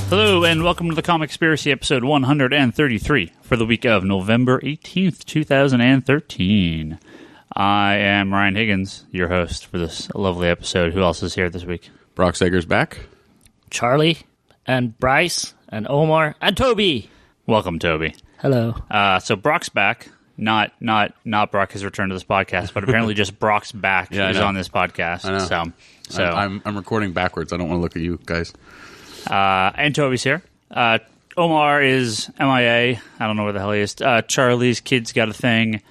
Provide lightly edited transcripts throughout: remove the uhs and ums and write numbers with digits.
Hello, and welcome to the Comic Conspiracy episode 133 for the week of November 18th, 2013. I am Ryan Higgins, your host for this lovely episode. Who else is here this week? Brock Sager's back. Charlie, and Bryce, and Omar, and Toby. Welcome, Toby. Hello. So Brock's back. Not Brock has returned to this podcast, but apparently just Brock's back is on this podcast. I know. So I'm recording backwards. I don't want to look at you guys. And Toby's here. Omar is MIA. I don't know where the hell he is. Charlie's kids got a thing.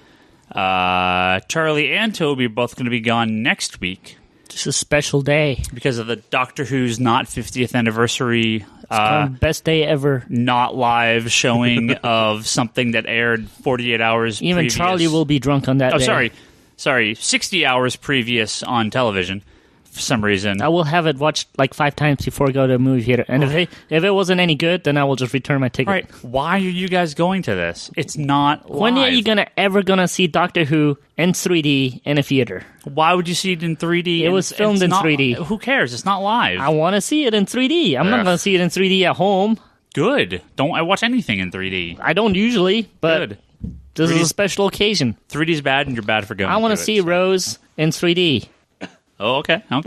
Charlie and Toby are both going to be gone next week. Just a special day. Because of the Doctor Who's not 50th anniversary. Best day ever. Not live showing of something that aired 48 hours Even previous. Charlie will be drunk on that day. Sorry. 60 hours previous on television. For some reason. I will have it watched like 5 times before I go to a movie theater. And if it wasn't any good, then I will just return my ticket. Right. Why are you guys going to this? It's not live. When are you ever gonna see Doctor Who in 3D in a theater? Why would you see it in 3D? It was filmed in 3D. Who cares? It's not live. I want to see it in 3D. I'm not going to see it in 3D at home. Good. Don't I watch anything in 3D? I don't usually, but Good. This is a special occasion. 3D's bad and you're bad for going I want to see it, so. Rose in 3D. Oh, okay. I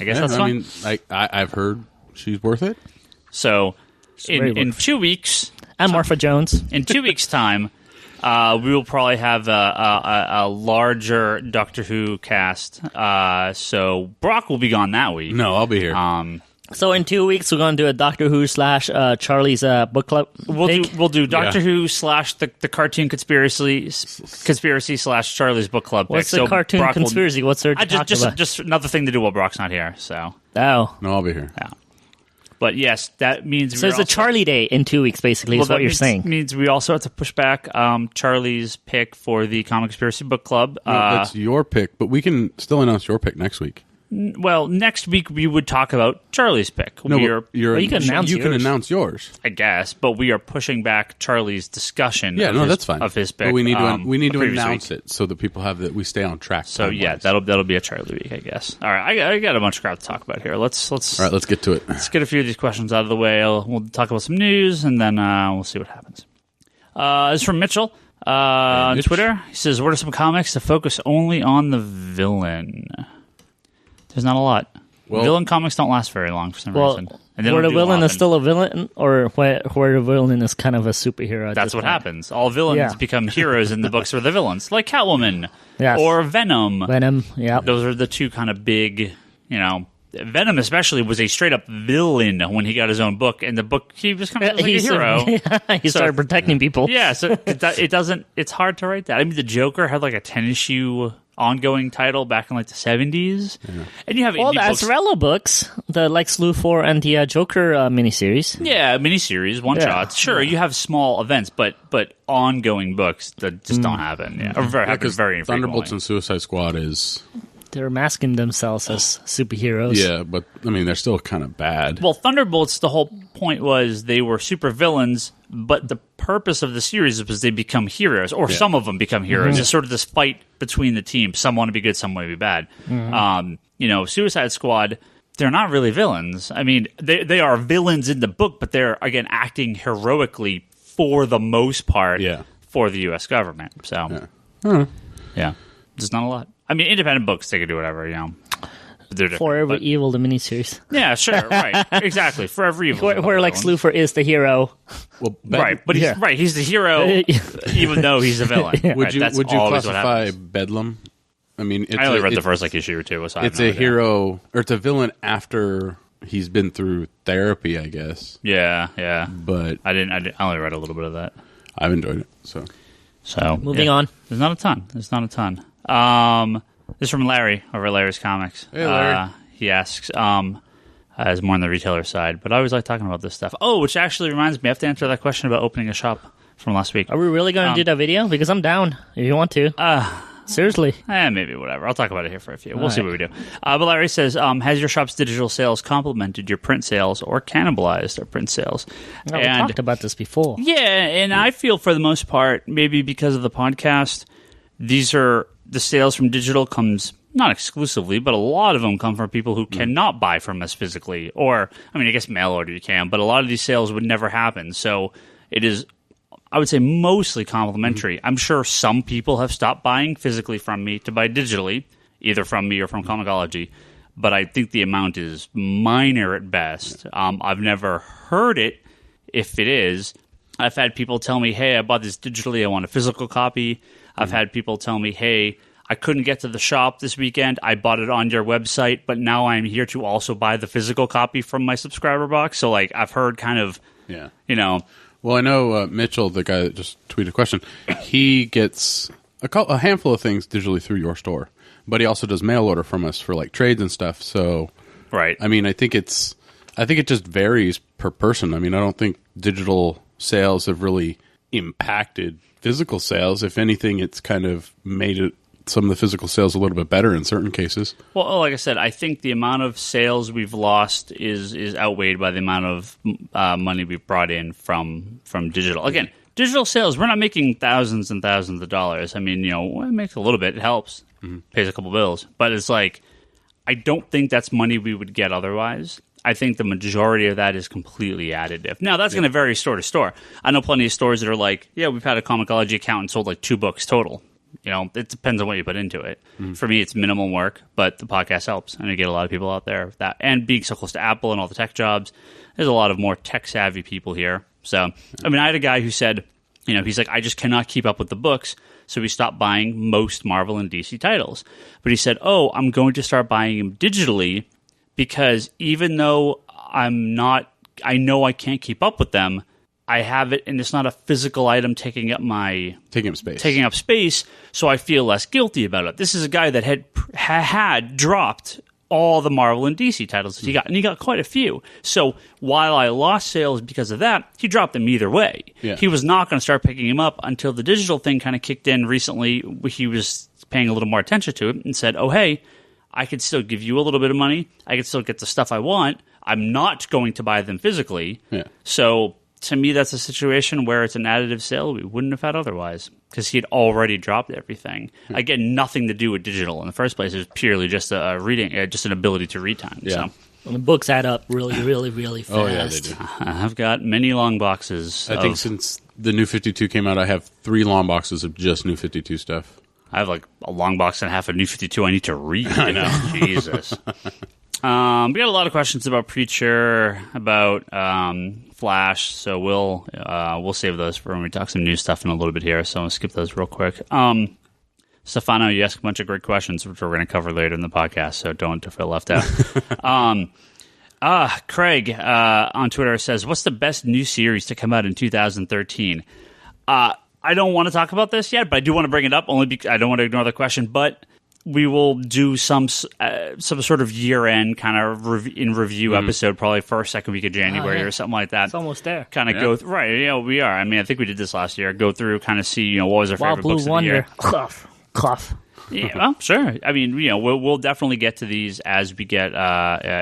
guess that's fine. I mean, I've heard she's worth it. So, in 2 weeks... And Martha Jones. In 2 weeks' time, we will probably have a larger Doctor Who cast. So, Brock will be gone that week. No, I'll be here. So in 2 weeks, we're going to do a Doctor Who / Charlie's book club. We'll do Doctor Who / the cartoon conspiracy / Charlie's book club. What's the cartoon conspiracy? What's there to talk about? Just another thing to do while Brock's not here. So no, I'll be here. Yeah. But yes, that means so it's a Charlie Day in 2 weeks. Basically, is what you're saying. Means we also have to push back Charlie's pick for the Comic Conspiracy Book Club. That's your pick, but we can still announce your pick next week. Well, next week we would talk about Charlie's pick. No, you can announce yours. I guess, but we are pushing back Charlie's discussion. That's fine. Of his pick. But we need to announce week. it so that people have that we stay on track. So yeah, that'll be a Charlie week, I guess. All right, I got a bunch of crap to talk about here. Let's all right. Let's get to it. Let's get a few of these questions out of the way. We'll talk about some news, and then we'll see what happens. This is from Mitchell on Twitter. He says, "What are some comics to focus only on the villain?" There's not a lot. Villain comics don't last very long for some reason. And where the villain is still a villain, or where the villain is kind of a superhero. That's what happens. All villains become heroes in the books where they're villains, like Catwoman or Venom. Yeah. Those are the two kind of big, Venom especially was a straight up villain when he got his own book. In the book, he was kind of like a hero. He started protecting people. Yeah, so it's hard to write that. I mean, the Joker had like a 10-issue ongoing title back in like the 70s. Yeah. And you have the Azzarello books, the Lex Luthor and the Joker miniseries. Yeah, miniseries, one shots. Sure, you have small events, but ongoing books that just don't happen. Yeah, or happen very infrequently. Thunderbolts and Suicide Squad is... They're masking themselves as superheroes. Yeah, but I mean, they're still kind of bad. Well, Thunderbolts, the whole point was they were super villains, but the purpose of the series was they become heroes, or some of them become heroes. Mm-hmm. It's sort of this fight between the teams. Some want to be good, some want to be bad. Mm-hmm. Suicide Squad, they're not really villains. I mean, they are villains in the book, but they're, again, acting heroically for the most part for the U.S. government. So, there's not a lot. I mean, independent books, they can do whatever, Forever Evil, the miniseries. Yeah, sure, right. Exactly. Forever Evil. Where Lex Luthor is the hero. Well, but he's the hero, even though he's a villain. Would you classify Bedlam? I mean, I only read the first issue or two. So it's a hero, or it's a villain after he's been through therapy, I guess. Yeah. But I only read a little bit of that. I've enjoyed it. So moving on. There's not a ton. This is from Larry over at Larry's Comics. Hey, Larry. He asks, as more on the retailer side, but I always like talking about this stuff. Oh, which actually reminds me, I have to answer that question about opening a shop from last week. Are we really going to do that video? Because I'm down if you want to. Seriously. Maybe, whatever. I'll talk about it here for a few. We'll see what we do. But Larry says, has your shop's digital sales complemented your print sales or cannibalized our print sales? We talked about this before. Yeah, and I feel for the most part, maybe because of the podcast, these are... The sales from digital comes not exclusively, but a lot of them come from people who cannot buy from us physically. Or, I mean, I guess mail order you can, but a lot of these sales would never happen. So it is, I would say, mostly complimentary. I'm sure some people have stopped buying physically from me to buy digitally, either from me or from Comixology. But I think the amount is minor at best. I've never heard it. If it is, I've had people tell me, hey, I bought this digitally, I want a physical copy. I've had people tell me, hey, I couldn't get to the shop this weekend, I bought it on your website, but now I'm here to also buy the physical copy from my subscriber box. So, like, I've heard kind of, you know. Well, I know Mitchell, the guy that just tweeted a question, he gets a handful of things digitally through your store, but he also does mail order from us for, like, trades and stuff. So, right. I mean, I think it just varies per person. I mean, I don't think digital sales have really impacted physical sales. If anything, it's kind of made some of the physical sales a little bit better in certain cases. Well, like I said, I think the amount of sales we've lost is outweighed by the amount of money we've brought in from digital. Again, digital sales, we're not making thousands and thousands of dollars. I mean, you know, it makes a little bit. It helps. Pays a couple bills. But it's like, I don't think that's money we would get otherwise. I think the majority of that is completely additive. Now, that's going to vary store to store. I know plenty of stores that are like, yeah, we've had a Comixology account and sold like 2 books total. You know, it depends on what you put into it. For me, it's minimal work, but the podcast helps. And I get a lot of people out there with that. And being so close to Apple and all the tech jobs, there's a lot of more tech-savvy people here. So, I mean, I had a guy who said, you know, he's like, I just cannot keep up with the books. So he stopped buying most Marvel and DC titles. But he said, oh, I'm going to start buying them digitally because even though I know I can't keep up with them, I have it, and it's not a physical item taking up space, so I feel less guilty about it. This is a guy that had dropped all the Marvel and DC titles that he got, and he got quite a few. So while I lost sales because of that, he dropped them either way. Yeah. He was not going to start picking them up until the digital thing kind of kicked in recently. He was paying a little more attention to it and said, oh, hey, I could still give you a little bit of money. I could still get the stuff I want. I'm not going to buy them physically. Yeah. So to me, that's a situation where it's an additive sale we wouldn't have had otherwise because he had already dropped everything. Again, nothing to do with digital in the first place. It was purely just a reading, just an ability to read time. Yeah. So. Well, the books add up really, really, really fast. Oh, yeah, they do. I've got many long boxes. I think since the New 52 came out, I have 3 long boxes of just New 52 stuff. I have like a long box and a half of New 52 I need to read. I know. Jesus. We got a lot of questions about Preacher, about Flash, so we'll save those for when we talk some new stuff in a little bit here, so I'll skip those real quick. Stefano, you asked a bunch of great questions, which we're going to cover later in the podcast, so don't feel left out. Craig on Twitter says, what's the best new series to come out in 2013? I don't want to talk about this yet, but I do want to bring it up, only because I don't want to ignore the question, but we will do some sort of year-end kind of review episode, probably first, second week of January or something like that. It's almost there. Kind of go right. Yeah, we are. I mean, I think we did this last year. Go through, kind of see, what was our favorite Blue books Wonder. of the year. Cough. Yeah, well, sure. I mean, we'll definitely get to these as we get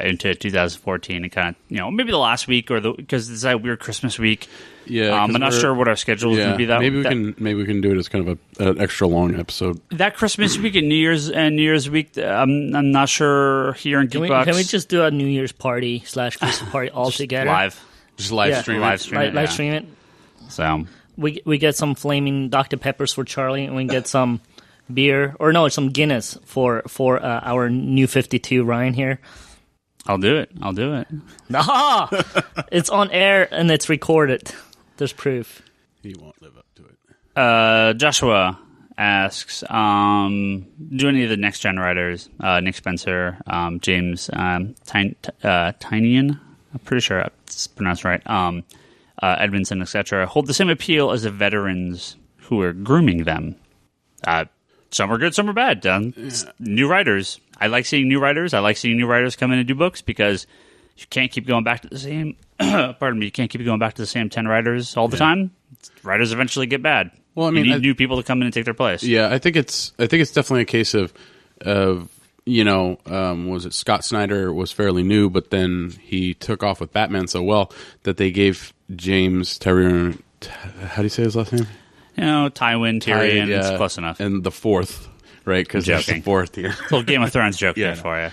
into 2014 and kind of, maybe the last week because it's that weird Christmas week. Yeah, I'm not sure what our schedule is going to be. Maybe we can do it as kind of an extra long episode. That Christmas week and New Year's week, I'm not sure here in Geekbox. Can we just do a New Year's party / Christmas party all together? Just live stream it. So we get some flaming Dr. Peppers for Charlie, and we get some beer some Guinness for our New 52 Ryan here. I'll do it. Nah, it's on air and it's recorded. There's proof. He won't live up to it. Joshua asks, do any of the next gen writers, Nick Spencer, James Tynion, I'm pretty sure it's pronounced right, Edmondson, etc., hold the same appeal as the veterans who are grooming them? Some are good, some are bad. New writers. I like seeing new writers. I like seeing new writers come in and do books because you can't keep going back to the same. You can't keep going back to the same 10 writers all the time. Writers eventually get bad. Well, I mean, you need new people to come in and take their place. Yeah, I think it's definitely a case of was it Scott Snyder was fairly new, but then he took off with Batman so well that they gave James Tyrion. How do you say his last name? Tywin, Tyrion, it's close enough. And the fourth right? Because there's the fourth here. Little Game of Thrones joke there for you.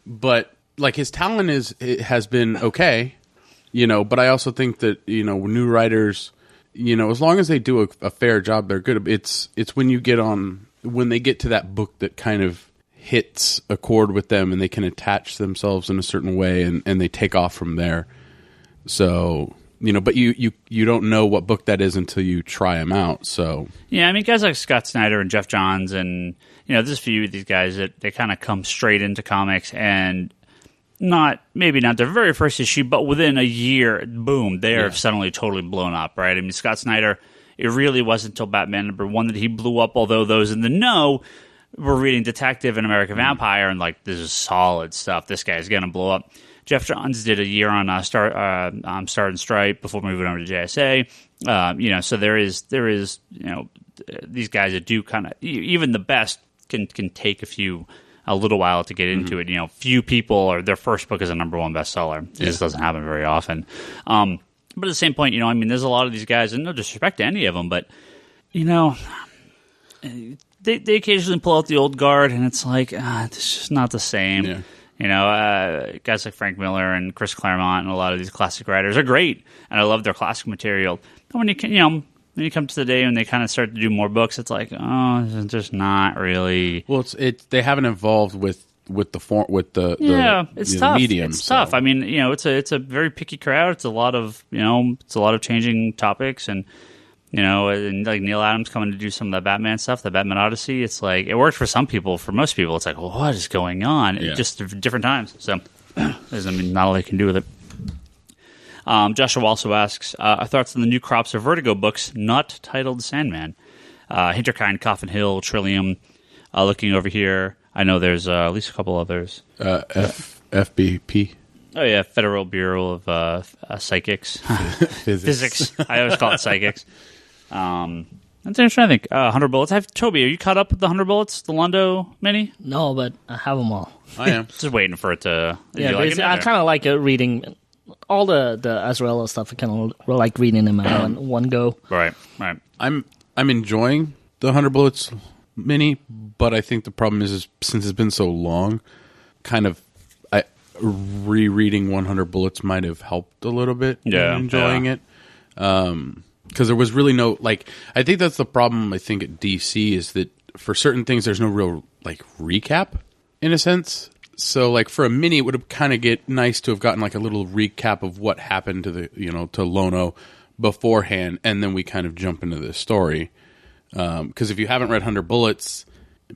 But like his talent has been okay, but I also think that, new writers, as long as they do a fair job, they're good. It's when they get to that book that kind of hits a chord with them and they can attach themselves in a certain way and they take off from there. So, but you don't know what book that is until you try them out. So yeah, I mean, guys like Scott Snyder and Jeff Johns and, there's a few of these guys that they kind of come straight into comics and maybe not their very first issue, but within a year, boom, they're suddenly totally blown up, right? I mean, Scott Snyder, it really wasn't until Batman #1 that he blew up, although those in the know were reading Detective and American Vampire and like, this is solid stuff. This guy's going to blow up. Jeff Johns did a year on Star and Stripe before moving over to JSA. So there is these guys that do kind of, even the best can take a little while to get into it. Few people or their first book is a #1 bestseller. It just doesn't happen very often. But at the same point, there's a lot of these guys, and no disrespect to any of them, but they occasionally pull out the old guard, and it's like it's just not the same. Yeah. Guys like Frank Miller and Chris Claremont and a lot of these classic writers are great, and I love their classic material. But when when you come to the day when they kind of start to do more books, it's like, it's just not really. Well, they haven't evolved with the form it's tough. Medium. It's tough. I mean, it's a very picky crowd. It's a lot of changing topics and. And like Neil Adams coming to do some of the Batman stuff, the Batman Odyssey, it's like, it worked for some people. For most people, it's like, well, what is going on? Yeah. Just different times. So, there's not all they can do with it. Joshua also asks, our thoughts on the new crops of Vertigo books, not titled Sandman. Hinterkind, Coffin Hill, Trillium. Looking over here, I know there's at least a couple others. FBP. Oh, yeah, Federal Bureau of Psychics. Physics. I always call it Psychics. I'm trying to think. 100 Bullets. Toby, are you caught up with the 100 Bullets, the Londo mini? No, but I have them all. I am. Just waiting for it to... Yeah, I kind of like reading all the Azraella stuff. I kind of like reading them out in one go. Right. I'm enjoying the 100 Bullets mini, but I think the problem is since it's been so long, kind of rereading 100 Bullets might have helped a little bit in enjoying it. Because there was really no, I think that's the problem, I think, at DC, is that for certain things, there's no real, recap, in a sense. So, for a mini, it would have kind of get nice to have gotten, a little recap of what happened to to Lono beforehand, and then we kind of jump into the story. Because if you haven't read 100 Bullets,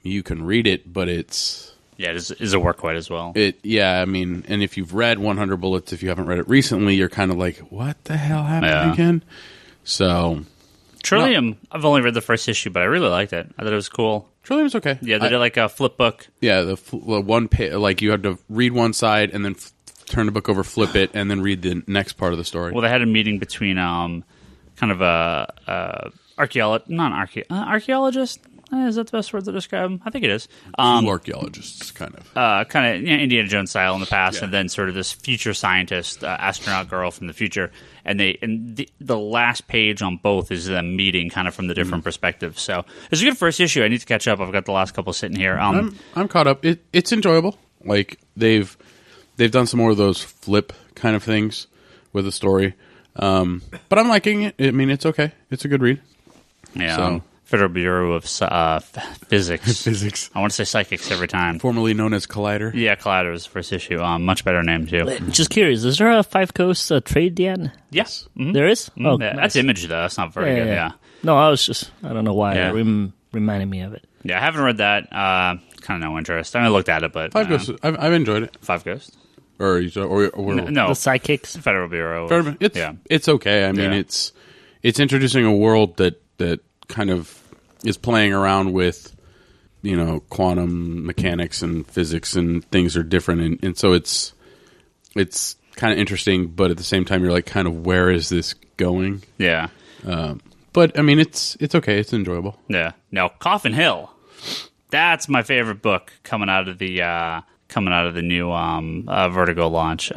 you can read it, but it's... Yeah, it is a work quite as well. And if you've read 100 Bullets, if you haven't read it recently, you're kind of like, what the hell happened again? So, Trillium, I've only read the first issue, but I really liked it. I thought it was cool. Trillium's okay. Yeah, they did a flip book. Yeah, the one page, you had to read one side and then turn the book over, flip it, and then read the next part of the story. Well, they had a meeting between kind of a archaeologist. Is that the best word to describe him? I think it is. Two archaeologists, kind of. Indiana Jones style in the past, and then sort of this future scientist, astronaut girl from the future. And the last page on both is them meeting kind of from the different perspectives. So it's a good first issue. I need to catch up. I've got the last couple sitting here. I'm caught up. It's enjoyable. They've done some more of those flip kind of things with the story. But I'm liking it. I mean, it's okay. It's a good read. Yeah. So. Federal Bureau of Physics. Physics. I want to say Psychics every time. Formerly known as Collider. Yeah, Collider was the first issue. Much better name, too. Just curious, is there a Five Coast trade yet? Yes. Mm-hmm. There is? Mm-hmm. Oh, nice. That's Image, though. That's not very good, yeah. No, I don't know why it reminded me of it. Yeah, I haven't read that. Kind of no interest. I looked at it, but... Five Ghosts, I've enjoyed it. Five Ghosts? Or no. The Psychics? Federal Bureau. It's okay. I mean, it's introducing a world that kind of is playing around with, quantum mechanics and physics, and things are different, and so it's kind of interesting, but at the same time, you're like, kind of, where is this going? Yeah. But I mean, it's okay. It's enjoyable. Yeah. Now, Coffin Hill, that's my favorite book coming out of the new Vertigo launch.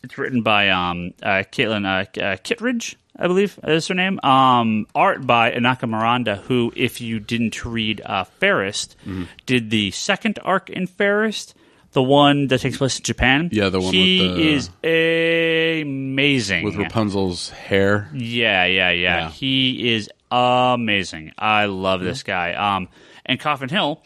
It's written by Caitlin Kittredge, I believe is her name. Art by Anaka Miranda, who, if you didn't read Fairest, did the second arc in Fairest, the one that takes place in Japan. Yeah, the one he is amazing. With Rapunzel's hair. Yeah. He is amazing. I love this guy. And Coffin Hill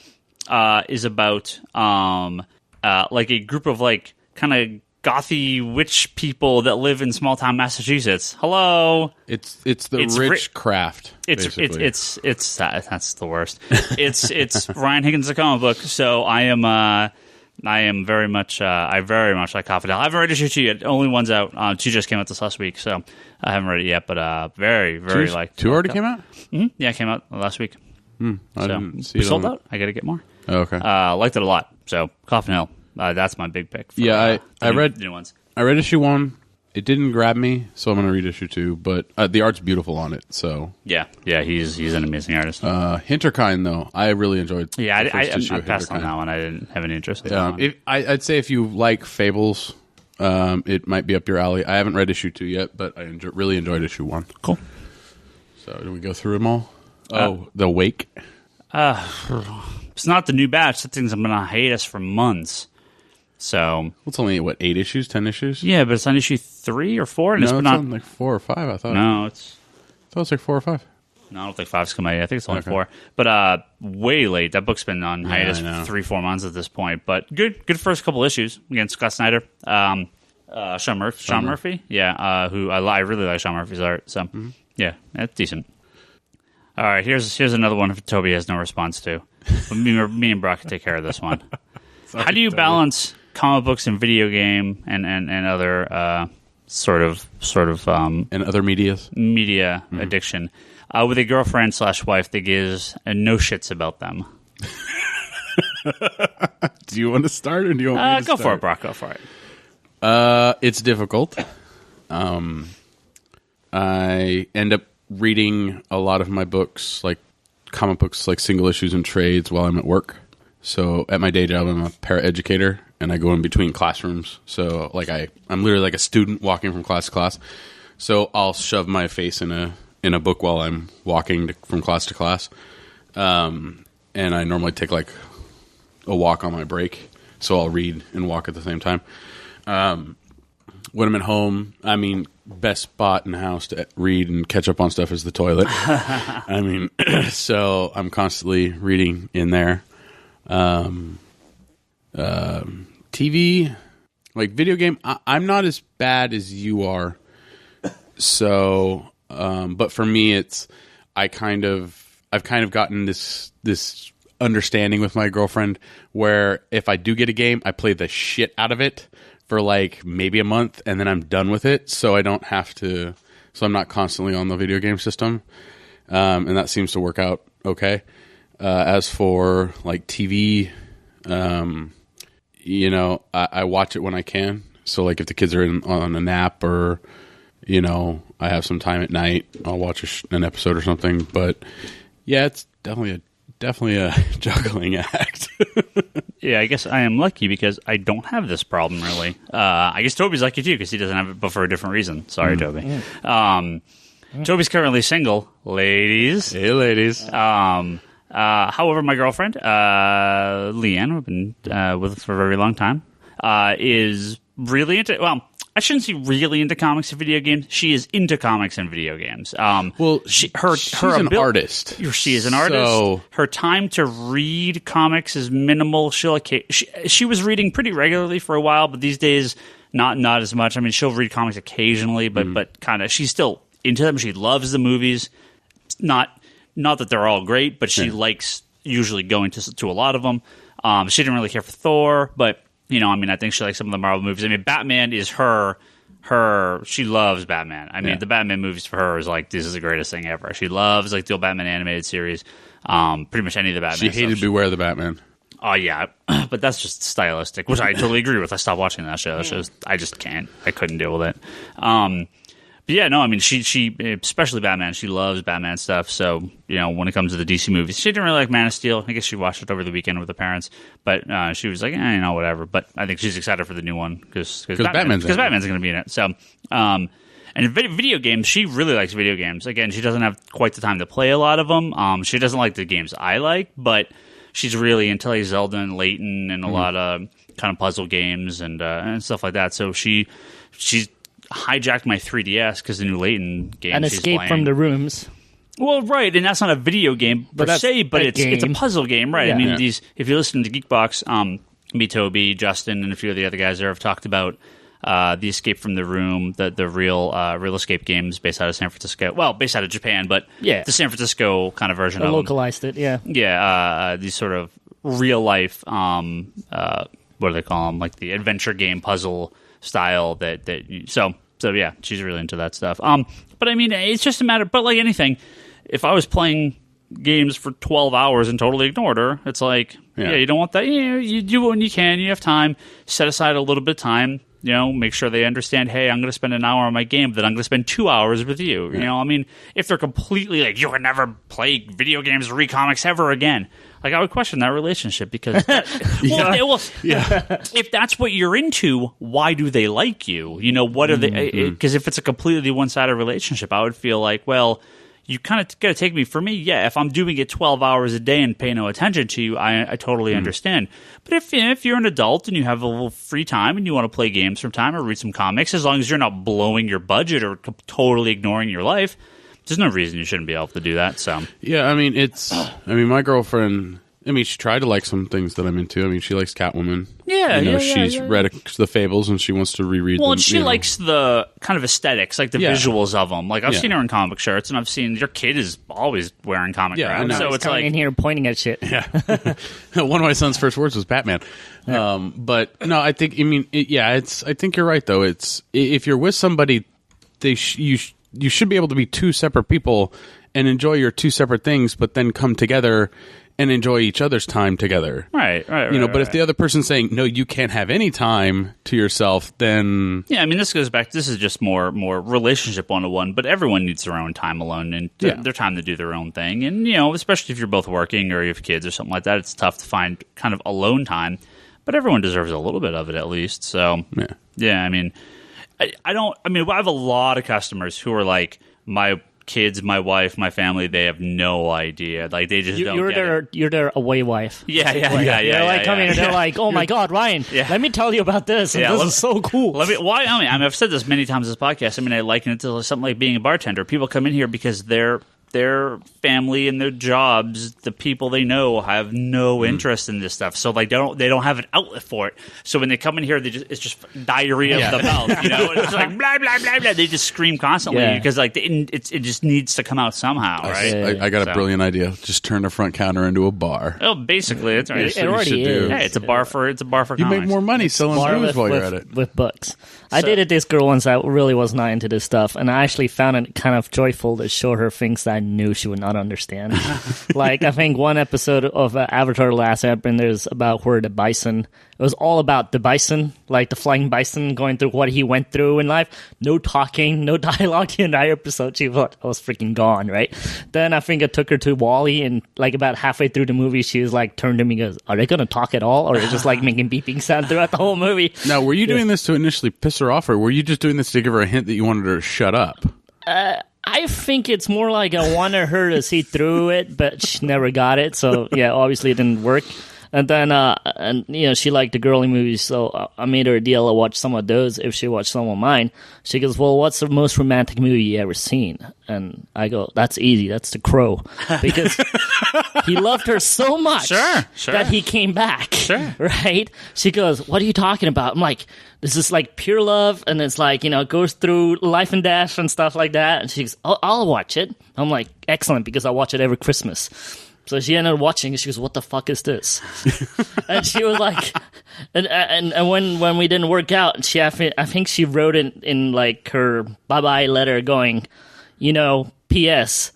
is about like a group of like kind of gothy witch people that live in small town Massachusetts. Hello. It's the rich craft. It's that's the worst. It's Ryan Higgins' comic book. So I am very much like Coffin Hill. I haven't read issue 2 yet. Only one's out. 2 just came out this last week, so I haven't read it yet. But very like 2 already came out. Mm-hmm. Yeah, it came out last week. I didn't see it. We sold out. I got to get more. Oh, okay. Liked it a lot. So Coffin Hill. That's my big pick. For, I read new ones. I read issue 1. It didn't grab me, so I'm going to read issue 2. But the art's beautiful on it. So yeah, he's an amazing artist. Hinterkind, though, I really enjoyed. Yeah, I passed on that one. I didn't have any interest in that one. I'd say if you like Fables, it might be up your alley. I haven't read issue 2 yet, but I really enjoyed issue 1. Cool. So do we go through them all? The Wake. It's not the new batch. That thing's been on hiatus for months. So it's only 8 issues, 10 issues. Yeah, but it's on issue 3 or 4, and no, it's been on like 4 or 5. I thought. No, it's. I thought it was like 4 or 5. No, I don't think 5's come out yet. I think it's only 4. But way late. That book's been on hiatus for 3-4 months at this point. But good first couple issues. Again, Scott Snyder, Sean Murphy. Yeah, who I really like Sean Murphy's art. So yeah, that's decent. All right, here's another one Toby has no response to. But me and Brock can take care of this one. How do you balance comic books and video game and other sort of and other media addiction with a girlfriend/wife that gives no shits about them? Do you want to start, or do you want me to go start? for it, Brock? Go for it. It's difficult. I end up reading a lot of my books, like comic books, like single issues and trades, while I'm at work. So at my day job, I'm a paraeducator, and I go in between classrooms. So like I'm literally like a student walking from class to class. So I'll shove my face in a book while I'm walking from class to class. And I normally take like a walk on my break. So I'll read and walk at the same time. When I'm at home, I mean, best spot in the house to read and catch up on stuff is the toilet. I mean, so I'm constantly reading in there. TV, like video game, I'm not as bad as you are. So, but for me, I've kind of gotten this understanding with my girlfriend where if I do get a game, I play the shit out of it for like maybe a month, and then I'm done with it. So I don't have to. So I'm not constantly on the video game system, and that seems to work out okay. As for like TV, I watch it when I can. So like if the kids are on a nap, or I have some time at night, I'll watch an episode or something. But yeah, it's definitely a juggling act. Yeah, I guess I am lucky because I don't have this problem really. I guess Toby's lucky too because he doesn't have it, but for a different reason. Sorry, Toby. Toby's currently single, ladies. Hey, ladies. However, my girlfriend, Leanne, who I've been with for a very long time, is really into. Well, I shouldn't say really into comics and video games. She is into comics and video games. She's an artist. She is an artist. So her time to read comics is minimal. She was reading pretty regularly for a while, but these days not as much. I mean, she'll read comics occasionally, but kind of she's still into them. She loves the movies. Not that they're all great, but she likes usually going to a lot of them. She didn't really care for Thor, but I think she likes some of the Marvel movies. I mean, Batman is her. She loves Batman. I mean, the Batman movies for her is like, this is the greatest thing ever. She loves like the old Batman animated series. Pretty much any of the Batman. She hated Beware the Batman. Oh yeah, but that's just stylistic, which I totally agree with. I stopped watching that show. I just can't. I couldn't deal with it. yeah, no, I mean, she especially Batman. She loves Batman stuff. So when it comes to the DC movies, she didn't really like Man of Steel. I guess she watched it over the weekend with her parents, but she was like, whatever. But I think she's excited for the new one because Batman's going to be in it. So, and video games, she really likes video games. Again, she doesn't have quite the time to play a lot of them. She doesn't like the games I like, but she's really into like Zelda and Layton and a lot of kind of puzzle games and stuff like that. So she's hijacked my 3DS because the new Layton game. An Escape from the Rooms. Well, right, and that's not a video game per se, but it's a puzzle game, right? Yeah. I mean, if you listen to Geekbox, me, Toby, Justin, and a few of the other guys there have talked about the Escape from the Room, the real escape games based out of San Francisco. Well, based out of Japan, but the San Francisco kind of version of localized it, yeah. Yeah, these sort of real life, what do they call them? Like the adventure game puzzle style so yeah, she's really into that stuff. But I mean, it's just a matter. But like anything, if I was playing games for 12 hours and totally ignored her, it's like, you don't want that. You do when you can. You have time. Set aside a little bit of time. Make sure they understand. Hey, I'm going to spend an hour on my game, but then I'm going to spend 2 hours with you. I mean, if they're completely like, you can never play video games or read comics ever again. Like, I would question that relationship because, if that's what you're into, why do they like you? What are they? Because if it's a completely one-sided relationship, I would feel like, well, you kind of got to take me for me. Yeah, if I'm doing it 12 hours a day and pay no attention to you, I totally understand. But if you're an adult and you have a little free time and you want to play games from time or read some comics, as long as you're not blowing your budget or totally ignoring your life, there's no reason you shouldn't be able to do that. So yeah, I mean, my girlfriend. I mean, she tried to like some things that I'm into. I mean, she likes Catwoman. She's read the Fables and she wants to reread them. Well, she likes the kind of aesthetics, like the visuals of them. Like, I've seen her in comic shirts, and I've seen your kid is always wearing comic shirts. So it's like in here pointing at shit. Yeah. One of my son's first words was Batman. Yeah. But no, I think, I think you're right, though. It's if you're with somebody, you should be able to be two separate people and enjoy your two separate things, but then come together and enjoy each other's time together. Right. But if the other person's saying, no, you can't have any time to yourself, then... Yeah, I mean, this is just more relationship 101, but everyone needs their own time alone and their time to do their own thing. And, especially if you're both working or you have kids or something like that, it's tough to find kind of alone time. But everyone deserves a little bit of it at least. So, yeah, I mean, I have a lot of customers who are like, my kids, my wife, my family, they have no idea. Like, they just don't get it. You're their away wife. Yeah. Coming and they're like, oh my God, Ryan, let me tell you about this. This is so cool. I've said this many times in this podcast. I mean, I liken it to something like being a bartender. People come in here because their family and their jobs, the people they know, have no interest in this stuff. So like they don't have an outlet for it. So when they come in here, it's just diarrhea of the mouth. It's like blah blah blah blah. They just scream constantly because like it just needs to come out somehow, right? I got a brilliant idea. Just turn the front counter into a bar. Oh, basically, that's right. It already is. Yeah, it's a bar for comics. You make more money selling booze while you're at it with books. I dated this girl once that really was not into this stuff, and I actually found it kind of joyful to show her things that I knew she would not understand. Like, I think one episode of Avatar: The Last Airbender is about where the bison. It was all about the bison, like the flying bison going through what he went through in life. No talking, no dialogue the entire episode. She thought I was freaking gone, right? Then I think I took her to Wall-E, and like about halfway through the movie, she was like, turned to me and goes, are they going to talk at all? Or is it just like making beeping sound throughout the whole movie? Now, were you doing this to initially piss her off, or were you just doing this to give her a hint that you wanted her to shut up? I think it's more like I wanted her to see through it, but she never got it. So, yeah, obviously it didn't work. And then, she liked the girly movies, so I made her a deal to watch some of those if she watched some of mine. She goes, well, what's the most romantic movie you ever seen? And I go, that's easy. That's The Crow. Because he loved her so much that he came back. Sure. Right? She goes, what are you talking about? I'm like, this is like pure love, and it's like, it goes through life and death and stuff like that. And she goes, I'll watch it. I'm like, excellent, because I watch it every Christmas. So she ended up watching and she goes, what the fuck is this? And she was like, and when we didn't work out, I think she wrote it in like her bye-bye letter going, P.S.,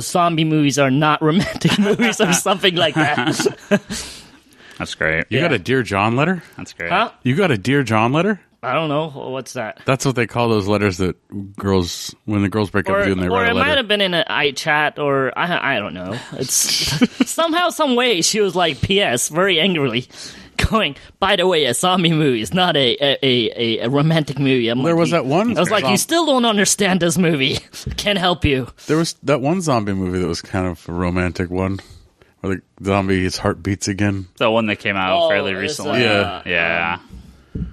zombie movies are not romantic movies or something like that. That's great. You got a Dear John letter? That's great. Huh? You got a Dear John letter? I don't know. What's that? That's what they call those letters that girls, when the girls break up with you and they write a letter. Or it might have been in an iChat, or I don't know. It's somehow, some way, she was like, P.S., very angrily, going, by the way, a zombie movie is not a romantic movie. There was that one. I was like, you still don't understand this movie. Can't help you. There was that one zombie movie that was kind of a romantic one. Where the zombie, his heart beats again. The one that came out fairly recently. Yeah.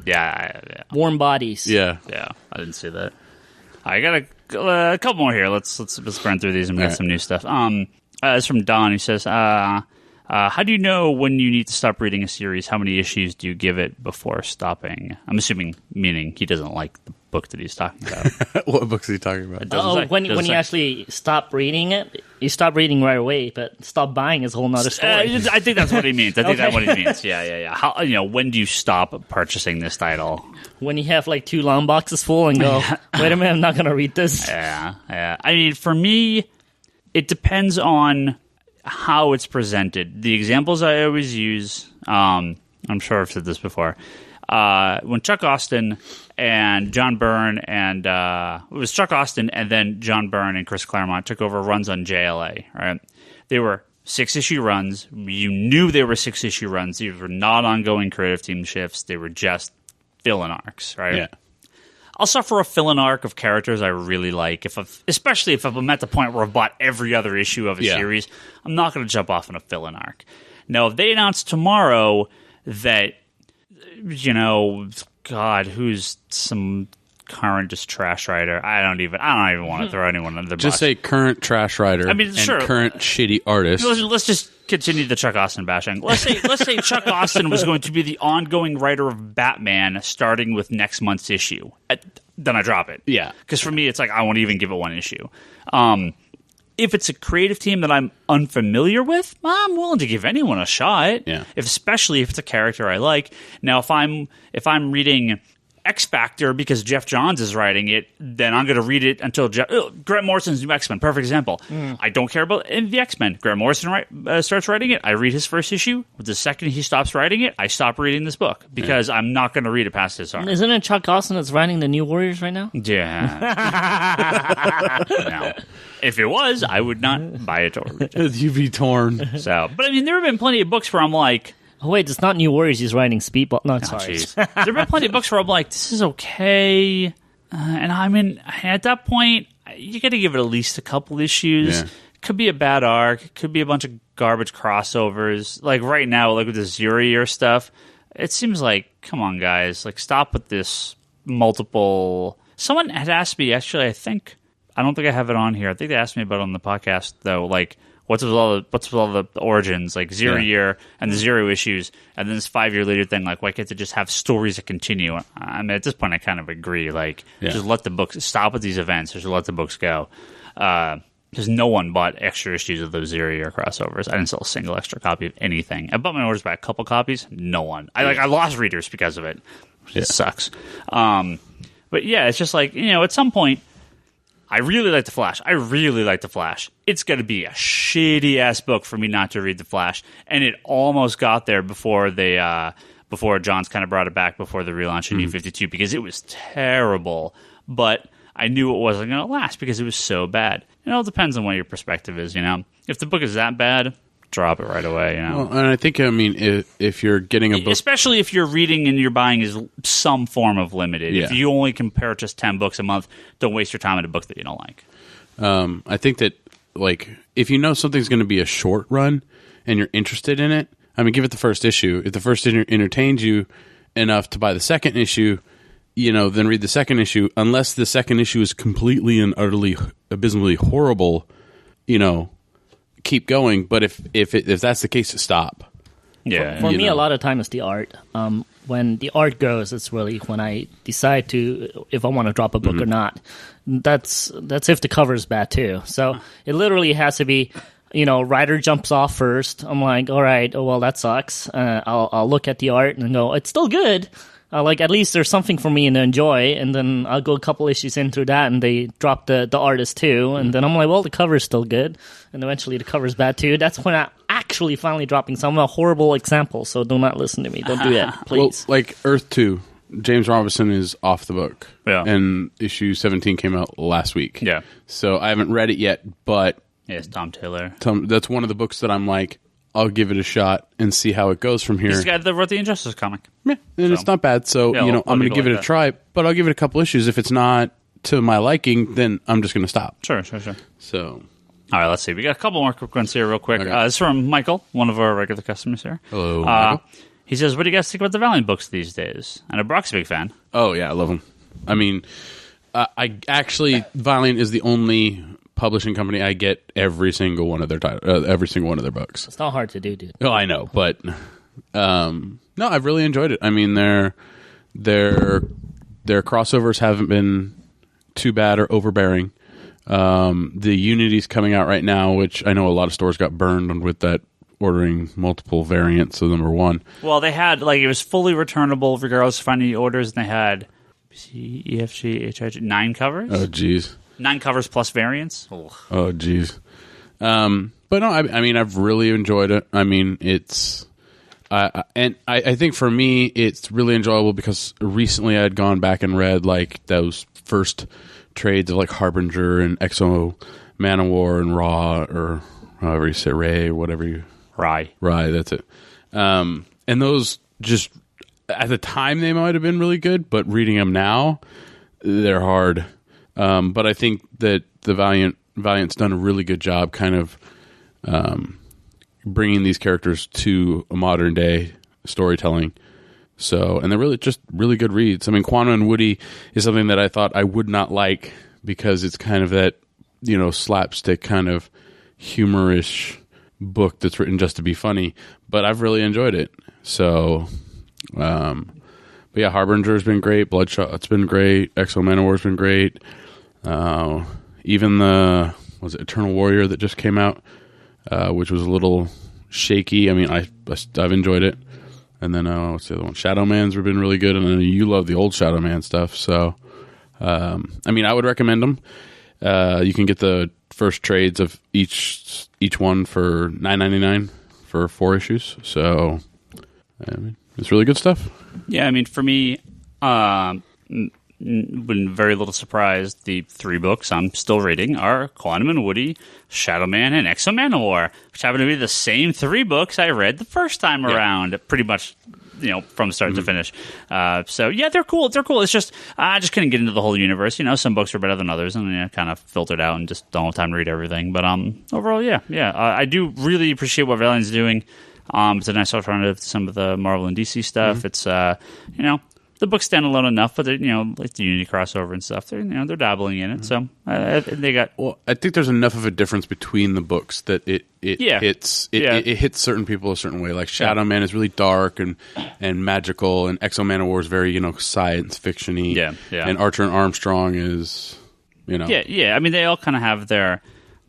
Yeah. Warm Bodies. Yeah. I didn't see that. I got a couple more here. Let's burn through these and get some new stuff. It's from Don, who says, how do you know when you need to stop reading a series? How many issues do you give it before stopping? I'm assuming, meaning he doesn't like the book that he's talking about. What book is he talking about? When you actually stop reading it, you stop reading right away, but stop buying is a whole nother story. I think that's what he means. That's what he means. Yeah. How, when do you stop purchasing this title? When you have like 2 long boxes full and go, wait a minute, I'm not going to read this. Yeah. I mean, for me, it depends on how it's presented. The examples I always use, I'm sure I've said this before, when Chuck Austen and John Byrne and it was Chuck Austen and then John Byrne and Chris Claremont took over runs on JLA, right? They were 6-issue runs. You knew they were 6-issue runs. These were not ongoing creative team shifts. They were just fill-in arcs, right? Yeah. I'll suffer a fill-in arc of characters I really like, especially if I'm at the point where I've bought every other issue of a series. I'm not going to jump off on a fill-in arc. Now, if they announce tomorrow that, God, who's some current just trash writer? I don't even want to throw anyone under the bus. Just say current trash writer. I mean, sure. Current shitty artist. Let's just continue the Chuck Austen bashing. Let's say Chuck Austen was going to be the ongoing writer of Batman, starting with next month's issue. Then I drop it. Yeah, because for me, it's like I won't even give it one issue. If it's a creative team that I'm unfamiliar with, I'm willing to give anyone a shot. Yeah. Especially if it's a character I like. Now, if I'm reading X Factor because Jeff Johns is writing it, then I'm going to read it until Grant Morrison's new X-Men. Perfect example. I don't care about the X-Men. Grant Morrison starts writing it. I read his first issue. The second he stops writing it, I stop reading this book because I'm not going to read it past his arc. Isn't it Chuck Austen that's writing the New Warriors right now? Yeah. No. If it was, I would not buy it or read it. You'd be torn. So, but I mean, there have been plenty of books where I'm like, oh, wait, it's not New Warriors. He's writing Speedball. No, sorry. There have been plenty of books where I'm like, this is okay. And I mean, at that point, you got to give it at least a couple issues. Yeah. Could be a bad arc. Could be a bunch of garbage crossovers. Like right now, like with the Zero Year stuff, it seems like, come on, guys. Like, stop with this multiple. Someone had asked me, actually, I don't think I have it on here. I think they asked me about it on the podcast, though, like, what's with all the origins, like Zero Year and the Zero issues, and then this 5-year later thing, like, why can't they just have stories that continue? I mean, at this point, I kind of agree. Like, just let the books stop with these events, just let the books go. Because no one bought extra issues of those Zero Year crossovers. I didn't sell a single extra copy of anything. I bought my orders by a couple copies. No one. I lost readers because of it. It sucks. But yeah, it's just like, at some point, I really like The Flash. It's going to be a shitty-ass book for me not to read The Flash. And it almost got there before before Johns kind of brought it back before the relaunch of New 52 because it was terrible. But I knew it wasn't going to last because it was so bad. It all depends on what your perspective is, If the book is that bad, drop it right away, Well, and I think, if you're getting a book... Especially if you're reading and you're buying is some form of limited. Yeah. If you only can purchase 10 books a month, don't waste your time on a book that you don't like. I think that, like, if you know something's going to be a short run and you're interested in it, give it the first issue. If the first issue entertains you enough to buy the second issue, then read the second issue. Unless the second issue is completely and utterly abysmally horrible, keep going. But if that's the case, stop. Yeah. For me, a lot of time it's the art. When the art goes, it's really when I decide if I want to drop a book or not. That's if the cover is bad too. So it literally has to be, writer jumps off first. I'm like, all right, well that sucks. I'll look at the art and go, it's still good. At least there's something for me to enjoy, and then I'll go a couple issues in through that, and they drop the artist too, and then I'm like, well, the cover's still good, and eventually the cover's bad too. That's when I'm actually finally dropping some. I'm a horrible example, so do not listen to me. Don't do that, please. Well, like Earth 2, James Robinson is off the book. Yeah. And issue 17 came out last week. Yeah. So I haven't read it yet, but... Yeah, it's Tom Taylor. That's one of the books that I'm like, I'll give it a shot and see how it goes from here. He's the guy that wrote the Injustice comic. Yeah, and it's not bad. So, Yeah, I'm going to give it a try, but I'll give it a couple issues. If it's not to my liking, then I'm just going to stop. Sure. So... All right, let's see. We got a couple more quick ones here real quick. Okay. This is from Michael, one of our regular customers here. Hello, Michael. He says, what do you guys think about the Valiant books these days? And Brock's a big fan. Oh, yeah, I love them. I mean, Valiant is the only publishing company I get every single one of their every single one of their books. It's not hard to do, dude. Oh, I know, but no, I've really enjoyed it. I mean, their crossovers haven't been too bad or overbearing. The Unity's coming out right now, which I know a lot of stores got burned with that ordering multiple variants of number one. Well, they had, it was fully returnable regardless of finding the orders, and they had C, E, F, G, H, I, J, 9 covers. Oh, jeez. 9 covers plus variants. Oh, jeez. But no, I mean, I've really enjoyed it. I mean, it's... I think for me, it's really enjoyable because recently I had gone back and read, those first trades of, Harbinger and Exo Manowar and Raw, or however you say Ray, or whatever you... Rye, that's it. And those just... At the time, they might have been really good, but reading them now, they're hard. But I think that the Valiant's done a really good job kind of bringing these characters to a modern day storytelling. So, and they're really good reads. I mean, Quantum and Woody is something that I thought I would not like because it's kind of that, slapstick kind of humorish book that's written just to be funny. But I've really enjoyed it. So, but yeah, Harbinger's been great. Bloodshot's been great. Exo Manowar's been great. Even the Eternal Warrior that just came out, which was a little shaky. I mean, I've enjoyed it. And then what's the other one? Shadow Man's been really good, and then you love the old Shadow Man stuff. So, I mean, I would recommend them. You can get the first trades of each one for $9.99 for 4 issues. So, I mean, it's really good stuff. Yeah, I mean, for me, been very little surprised. The 3 books I'm still reading are Quantum and Woody, Shadow Man, and Exo Manowar, which happen to be the same 3 books I read the first time around, pretty much, from start to finish. So yeah, they're cool. It's just I just couldn't get into the whole universe. Some books are better than others, and I kind of filtered out and just don't have time to read everything. But overall, yeah, I do really appreciate what Valiant's doing. It's a nice alternative to some of the Marvel and DC stuff. It's the books stand alone enough, but they're, like the Unity crossover and stuff. They're they're dabbling in it. So they got. Well, I think there's enough of a difference between the books that it hits certain people a certain way. Like Shadow Man is really dark and magical, and Exo Manowar is very science fictiony. Yeah. And Archer and Armstrong is Yeah. I mean, they all kind of have their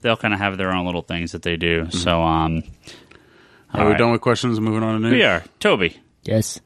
own little things that they do. Mm-hmm. So Are we done with questions and moving on to news? We are. Toby. Yes.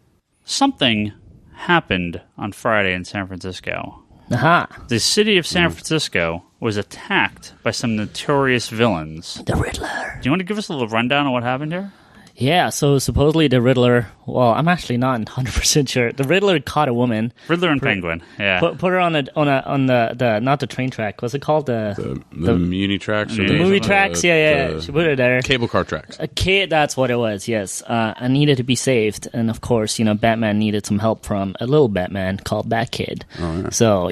Something happened on Friday in San Francisco. Aha. The city of San Francisco was attacked by some notorious villains. The Riddler. Do you want to give us a little rundown on what happened here? Yeah, so supposedly the Riddler, well, I'm actually not 100% sure. The Riddler caught a woman. Riddler and Penguin, yeah. Put her on the not the train track. What's it called? The Muni tracks? The movie tracks, yeah. She put her there. Cable car tracks. That's what it was, yes. And needed to be saved. And of course, Batman needed some help from a little Batman called Batkid. Oh, yeah. So,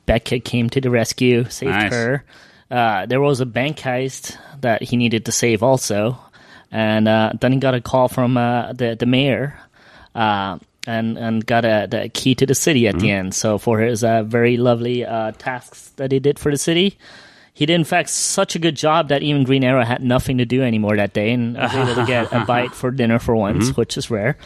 Batkid came to the rescue, saved her. There was a bank heist that he needed to save also. And then he got a call from the mayor and got the key to the city at the end. So for his very lovely tasks that he did for the city, he did, in fact, such a good job that even Green Arrow had nothing to do anymore that day and was able to get a bite for dinner for once, which is rare.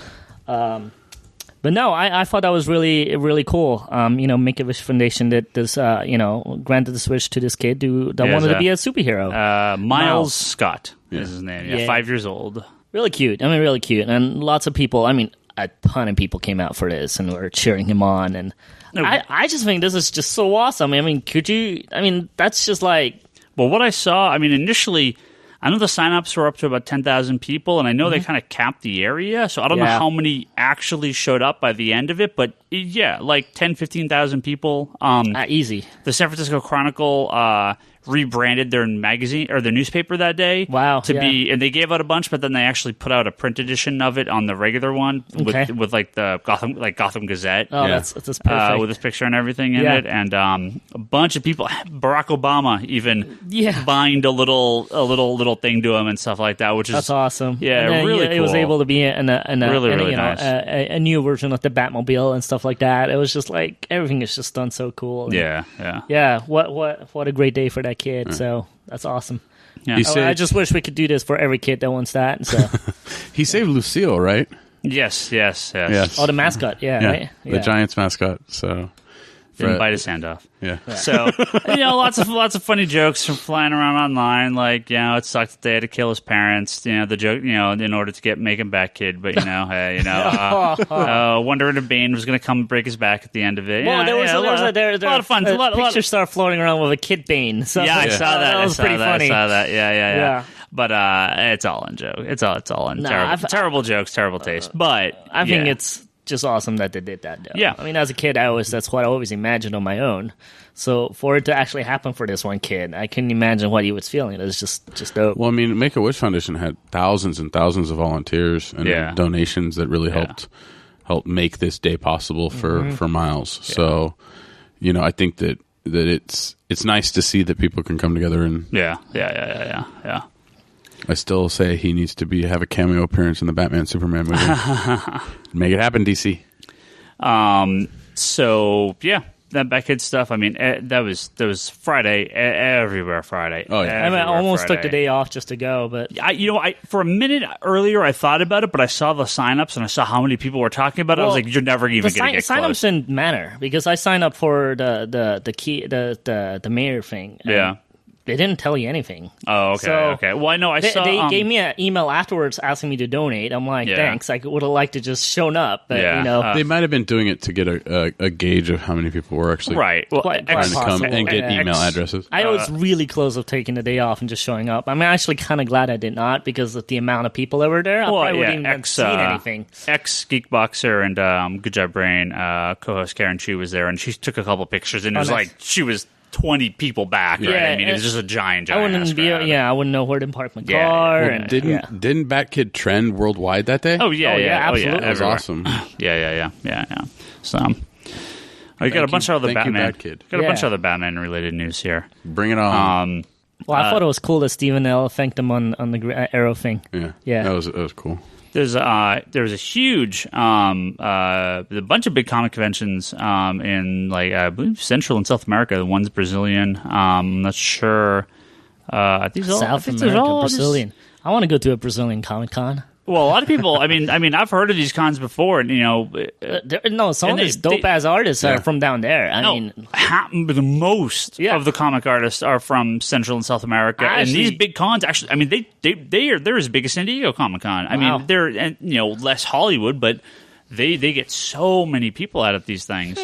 But no, I thought that was really, really cool. Make-A-Wish Foundation did this, granted this wish to this kid that wanted to be a superhero. Miles Scott is his name. Yeah, 5 years old. Really cute. really cute. And lots of people, a ton of people came out for this and were cheering him on. And I just think this is just so awesome. That's just like... Well, what I saw, initially... I know the signups were up to about 10,000 people, and I know they kind of capped the area, so I don't know how many actually showed up by the end of it, but yeah, like 10, 15,000 people. Easy. The San Francisco Chronicle rebranded their magazine or their newspaper that day. Wow. To be, and they gave out a bunch, but then they actually put out a print edition of it on the regular one with like the Gotham Gazette. Oh, that's perfect. With this picture and everything in it, and a bunch of people. Barack Obama even bind a little thing to him and stuff like that, which is that's awesome. Yeah, really cool. It was able to be in a really nice. a new version of the Batmobile and stuff like that. It was just like everything is just done so cool. And, yeah. What a great day for that kid. So that's awesome. Yeah. I just wish we could do this for every kid that wants that. So he saved Lucille, right? Yes. Oh, the mascot. Right? The Giants mascot. So didn't bite his hand off. Yeah. So lots of funny jokes from flying around online. Like it sucked that they had to kill his parents. The joke. In order to make him Batkid. But hey, wondering if Bane was going to come and break his back at the end of it. Well, there was a lot of fun. A lot of pictures started floating around with a kid Bane. So I saw that. That was pretty funny. I saw that. Yeah. But it's all in joke. It's all in terrible jokes, terrible taste. But I think it's just awesome that they did that, though. Yeah. I mean, as a kid, that's what I always imagined on my own. So for it to actually happen for this one kid, I couldn't imagine what he was feeling. It was just dope. Well, I mean, Make-A-Wish Foundation had thousands and thousands of volunteers and donations that really helped make this day possible for Miles. Yeah. So, I think that it's nice to see that people can come together and yeah. I still say he needs to have a cameo appearance in the Batman Superman movie. Make it happen, DC. So yeah, that Batkid stuff. I mean, that was Friday everywhere. Friday. Oh yeah, I almost took the day off just to go, but I for a minute earlier I thought about it, but I saw the signups and I saw how many people were talking about it. I was like, you're never even going to get close. Signups didn't matter because I signed up for the mayor thing. Yeah. They didn't tell you anything. Oh, okay, okay. Well, I know they gave me an email afterwards asking me to donate. I'm like, thanks. I would have liked to just shown up, but they might have been doing it to get a gauge of how many people were actually trying to come and get email addresses. I was really close of taking the day off and just showing up. I'm actually kind of glad I did not because of the amount of people that were there. I probably wouldn't even have seen anything. Ex-Geekboxer and Good Job Brain co-host Karen Chu was there, and she took a couple pictures, and it was like she was 20 people back, right? I mean, it was just a giant I wouldn't know where to park my car. Well, didn't Batkid trend worldwide that day? Oh yeah, absolutely. That was awesome. Yeah. So I got a bunch of other Batman. Got a bunch of other Batman related news here. Bring it on. Well, I thought it was cool that Stephen L thanked him on the Arrow thing. Yeah, that was cool. There was a huge a bunch of big comic conventions in I believe Central and South America. The one's Brazilian. I'm not sure. I think South America, Brazilian. I want to go to a Brazilian Comic Con. Well, a lot of people. I mean, I've heard of these cons before, and some of these dope ass artists are from down there. The most of the comic artists are from Central and South America, and these big cons actually. I mean, they're as big as San Diego Comic Con. I mean, they're less Hollywood, but they get so many people out of these things.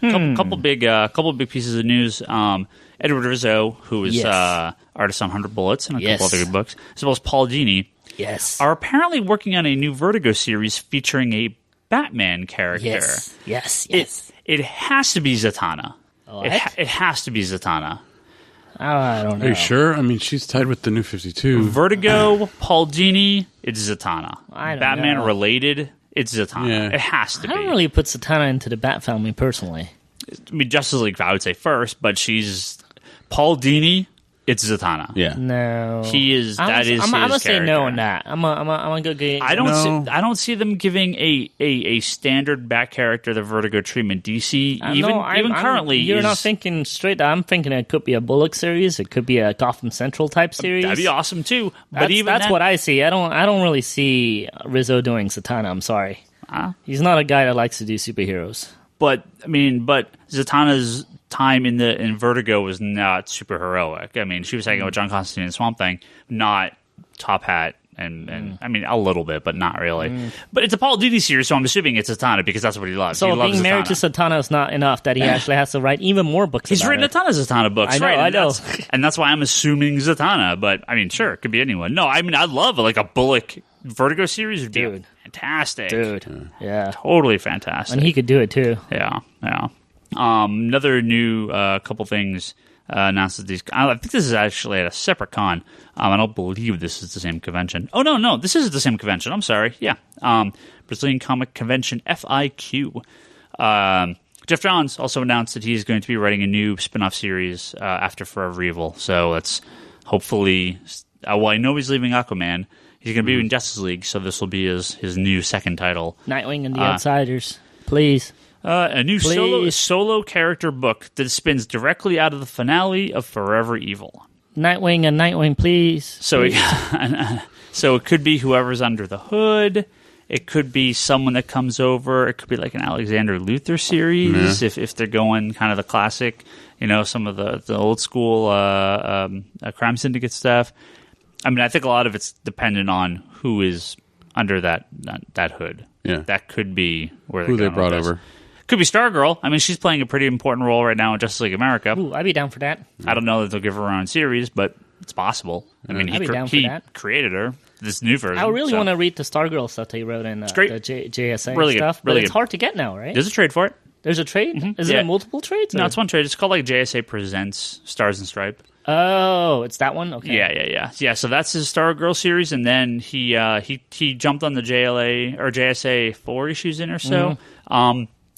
Couple big pieces of news. Edward Rizzo, who is artist on 100 Bullets and a couple other good books, as well as Paul Dini, are apparently working on a new Vertigo series featuring a Batman character. Yes. It has to be Zatanna. It has to be Zatanna. I don't know. Are you sure? I mean, she's tied with the New 52. Vertigo, Paul Dini, it's Zatanna. Batman related, it's Zatanna. Yeah. It has to be. I don't really put Zatanna into the Bat family personally. I mean, Justice League, I would say first, but she's Paul Dini. It's Zatanna. Yeah, no, he is. I'm gonna say no on that. I'm gonna go get. I don't see them giving a standard Bat character the Vertigo treatment. DC even currently, you're not thinking straight. I'm thinking it could be a Bullock series. It could be a Gotham Central type series. That'd be awesome too. But that's what I see. I don't really see Rizzo doing Zatanna. I'm sorry. He's not a guy that likes to do superheroes. But Zatanna's time in Vertigo was not super heroic. I mean, she was hanging out with John Constantine and Swamp Thing, not top hat and I mean a little bit, but not really. But it's a Paul Dini series, so I'm assuming it's Zatanna because that's what he loves. So he loves being married to Zatanna is not enough that he actually has to write even more books. He's written a ton of Zatanna books. I know. And that's why I'm assuming Zatanna. But I mean, sure, it could be anyone. No, I mean, I'd love like a Bullock Vertigo series would be fantastic, dude. Yeah, totally fantastic. And he could do it too. Yeah. Another new couple things announced at these. I think this is actually at a separate con. I don't believe this is the same convention. Oh no, this is the same convention. I'm sorry. Yeah, Brazilian Comic Convention FIQ. Jeff Johns also announced that he's going to be writing a new spin-off series after Forever Evil. So let's hopefully. Well, I know he's leaving Aquaman. He's going to be in Justice League, so this will be his new second title. Nightwing and the Outsiders, please. A new solo character book that spins directly out of the finale of Forever Evil. Nightwing and Nightwing, please. So it could be whoever's under the hood. It could be someone that comes over. It could be like an Alexander Luthor series if they're going kind of the classic, some of the old school crime syndicate stuff. I mean, I think a lot of it's dependent on who is under that hood. Yeah, that could be where who they brought over. Could be Stargirl. I mean, she's playing a pretty important role right now in Justice League America. Ooh, I'd be down for that. I don't know that they'll give her her own series, but it's possible. I mean, he created her, this new version. I really want to read the Stargirl stuff that he wrote in the JSA really stuff, good. Really but it's hard to get now, right? There's a trade for it. There's a trade? Mm-hmm. Is it multiple trades? No, it's one trade. It's called like JSA Presents Stars and Stripe. Oh, it's that one? Okay. Yeah, so that's his Stargirl series, and then he jumped on the JLA or JSA 4 issues in or so.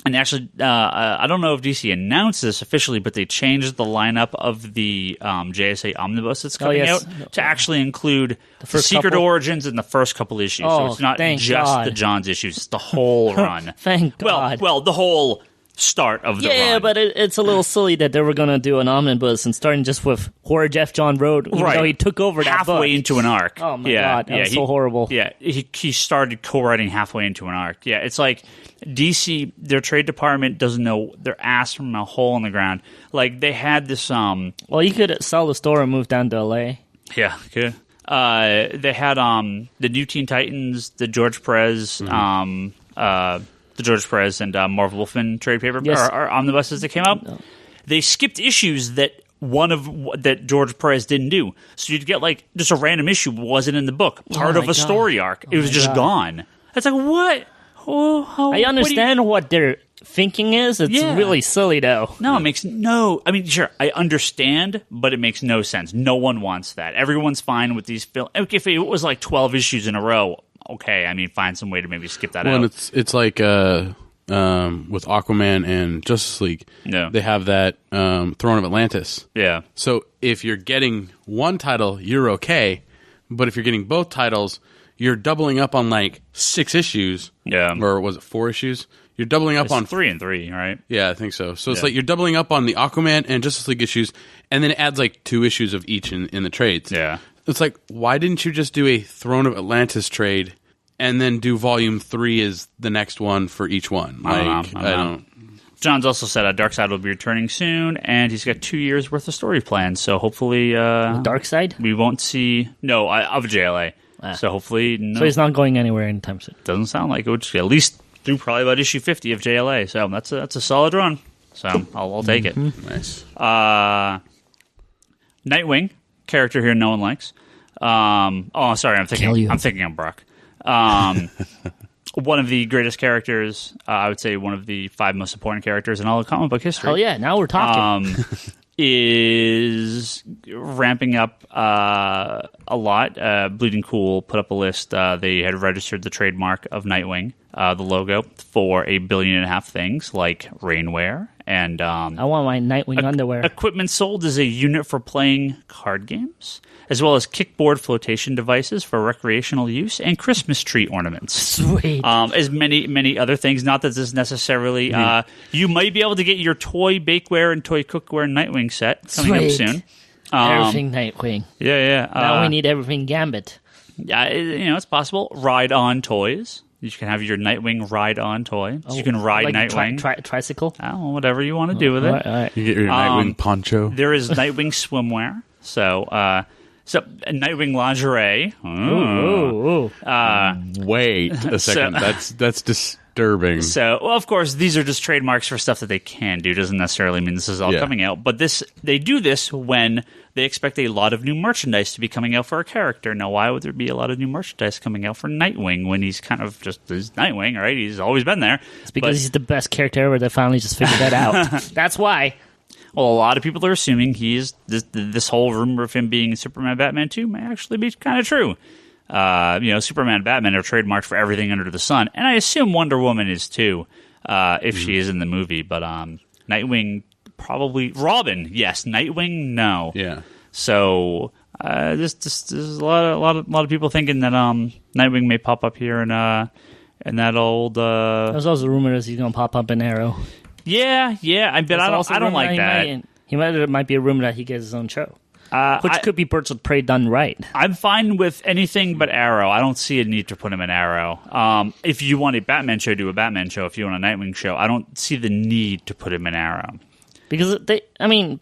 And actually, I don't know if DC announced this officially, but they changed the lineup of the JSA Omnibus that's coming out to actually include the Secret Origins in the first couple issues. So it's not just the Johns issues; it's the whole run. Thank God. Well, the whole start of the run. Yeah, but it's a little silly that they were going to do an omnibus and starting just with where Jeff John wrote, even though he took over that halfway into an arc. Oh my God, that was so horrible. Yeah, he started co-writing halfway into an arc. Yeah, it's like DC, their trade department doesn't know their ass from a hole in the ground. Like they had this. Well, you could sell the store and move down to LA. Yeah, good. They had the New Teen Titans, the George Perez, the George Perez and Marv Wolfman trade paper or omnibuses that came out. No. They skipped issues that that George Perez didn't do. So you'd get like just a random issue wasn't in the book, part of a story arc. It was just gone. It's like what? I understand what their thinking is. It's really silly though. No, it makes no. I mean, sure, I understand, but it makes no sense. No one wants that. Everyone's fine with these films. If it was like 12 issues in a row. Okay, I mean, find some way to maybe skip that out. And it's like with Aquaman and Justice League, they have that Throne of Atlantis. Yeah. So if you're getting one title, you're okay, but if you're getting both titles, you're doubling up on like 6 issues. Yeah. Or was it 4 issues? You're doubling up on 3 and 3, right? Yeah, I think so. So it's like you're doubling up on the Aquaman and Justice League issues, and then it adds like 2 issues of each in the trades. Yeah. It's like, why didn't you just do a Throne of Atlantis trade and then do Volume 3 as the next one for each one? I don't. John's also said Darkseid will be returning soon, and he's got 2 years worth of story plans. So hopefully, Darkseid we won't see of JLA. So hopefully, no. So he's not going anywhere anytime soon. Doesn't sound like it. Would at least through probably about issue 50 of JLA. So that's a solid run. So I'll take it. Nice. Nightwing. Character here no one likes. Sorry, I'm thinking of Brock. One of the greatest characters, I would say one of the 5 most important characters in all of comic book history. Hell yeah, now we're talking. Is ramping up a lot. Bleeding Cool put up a list. They had registered the trademark of Nightwing, the logo, for 1.5 billion things like rainwear and I want my Nightwing underwear. Equipment sold as a unit for playing card games, as well as kickboard flotation devices for recreational use and Christmas tree ornaments. Sweet. As many other things. Not that this necessarily... you might be able to get your toy bakeware and toy cookware Nightwing set coming up soon. Everything Nightwing. Yeah. Now we need everything Gambit. Yeah, it's possible. Ride-on toys. You can have your Nightwing ride-on toy. So you can ride like Nightwing. Tricycle? Oh, whatever you want to do with it. All right. You get your Nightwing poncho. There is Nightwing swimwear. So So, Nightwing lingerie. Ooh. Wait a second. That's disturbing. So, well, of course, these are just trademarks for stuff that they can do. Doesn't necessarily mean this is all coming out. But they do this when they expect a lot of new merchandise to be coming out for a character. Now, why would there be a lot of new merchandise coming out for Nightwing when he's kind of just he's Nightwing, right? He's always been there. It's because he's the best character ever. They finally just figured that out. That's why. Well, a lot of people are assuming this whole rumor of him being Superman Batman 2 may actually be kind of true. Superman and Batman are trademarked for everything under the sun, and I assume Wonder Woman is too, if she is in the movie. But Nightwing probably, Robin, yes. Nightwing, no. Yeah. So there's a lot of people thinking that Nightwing may pop up here in that old. There's also rumors he's gonna pop up in Arrow. Yeah, I don't like that. It might be a rumor that he gets his own show. Which could be Birds of Prey done right. I'm fine with anything but Arrow. I don't see a need to put him in Arrow. If you want a Batman show, do a Batman show. If you want a Nightwing show, I don't see the need to put him in Arrow. Because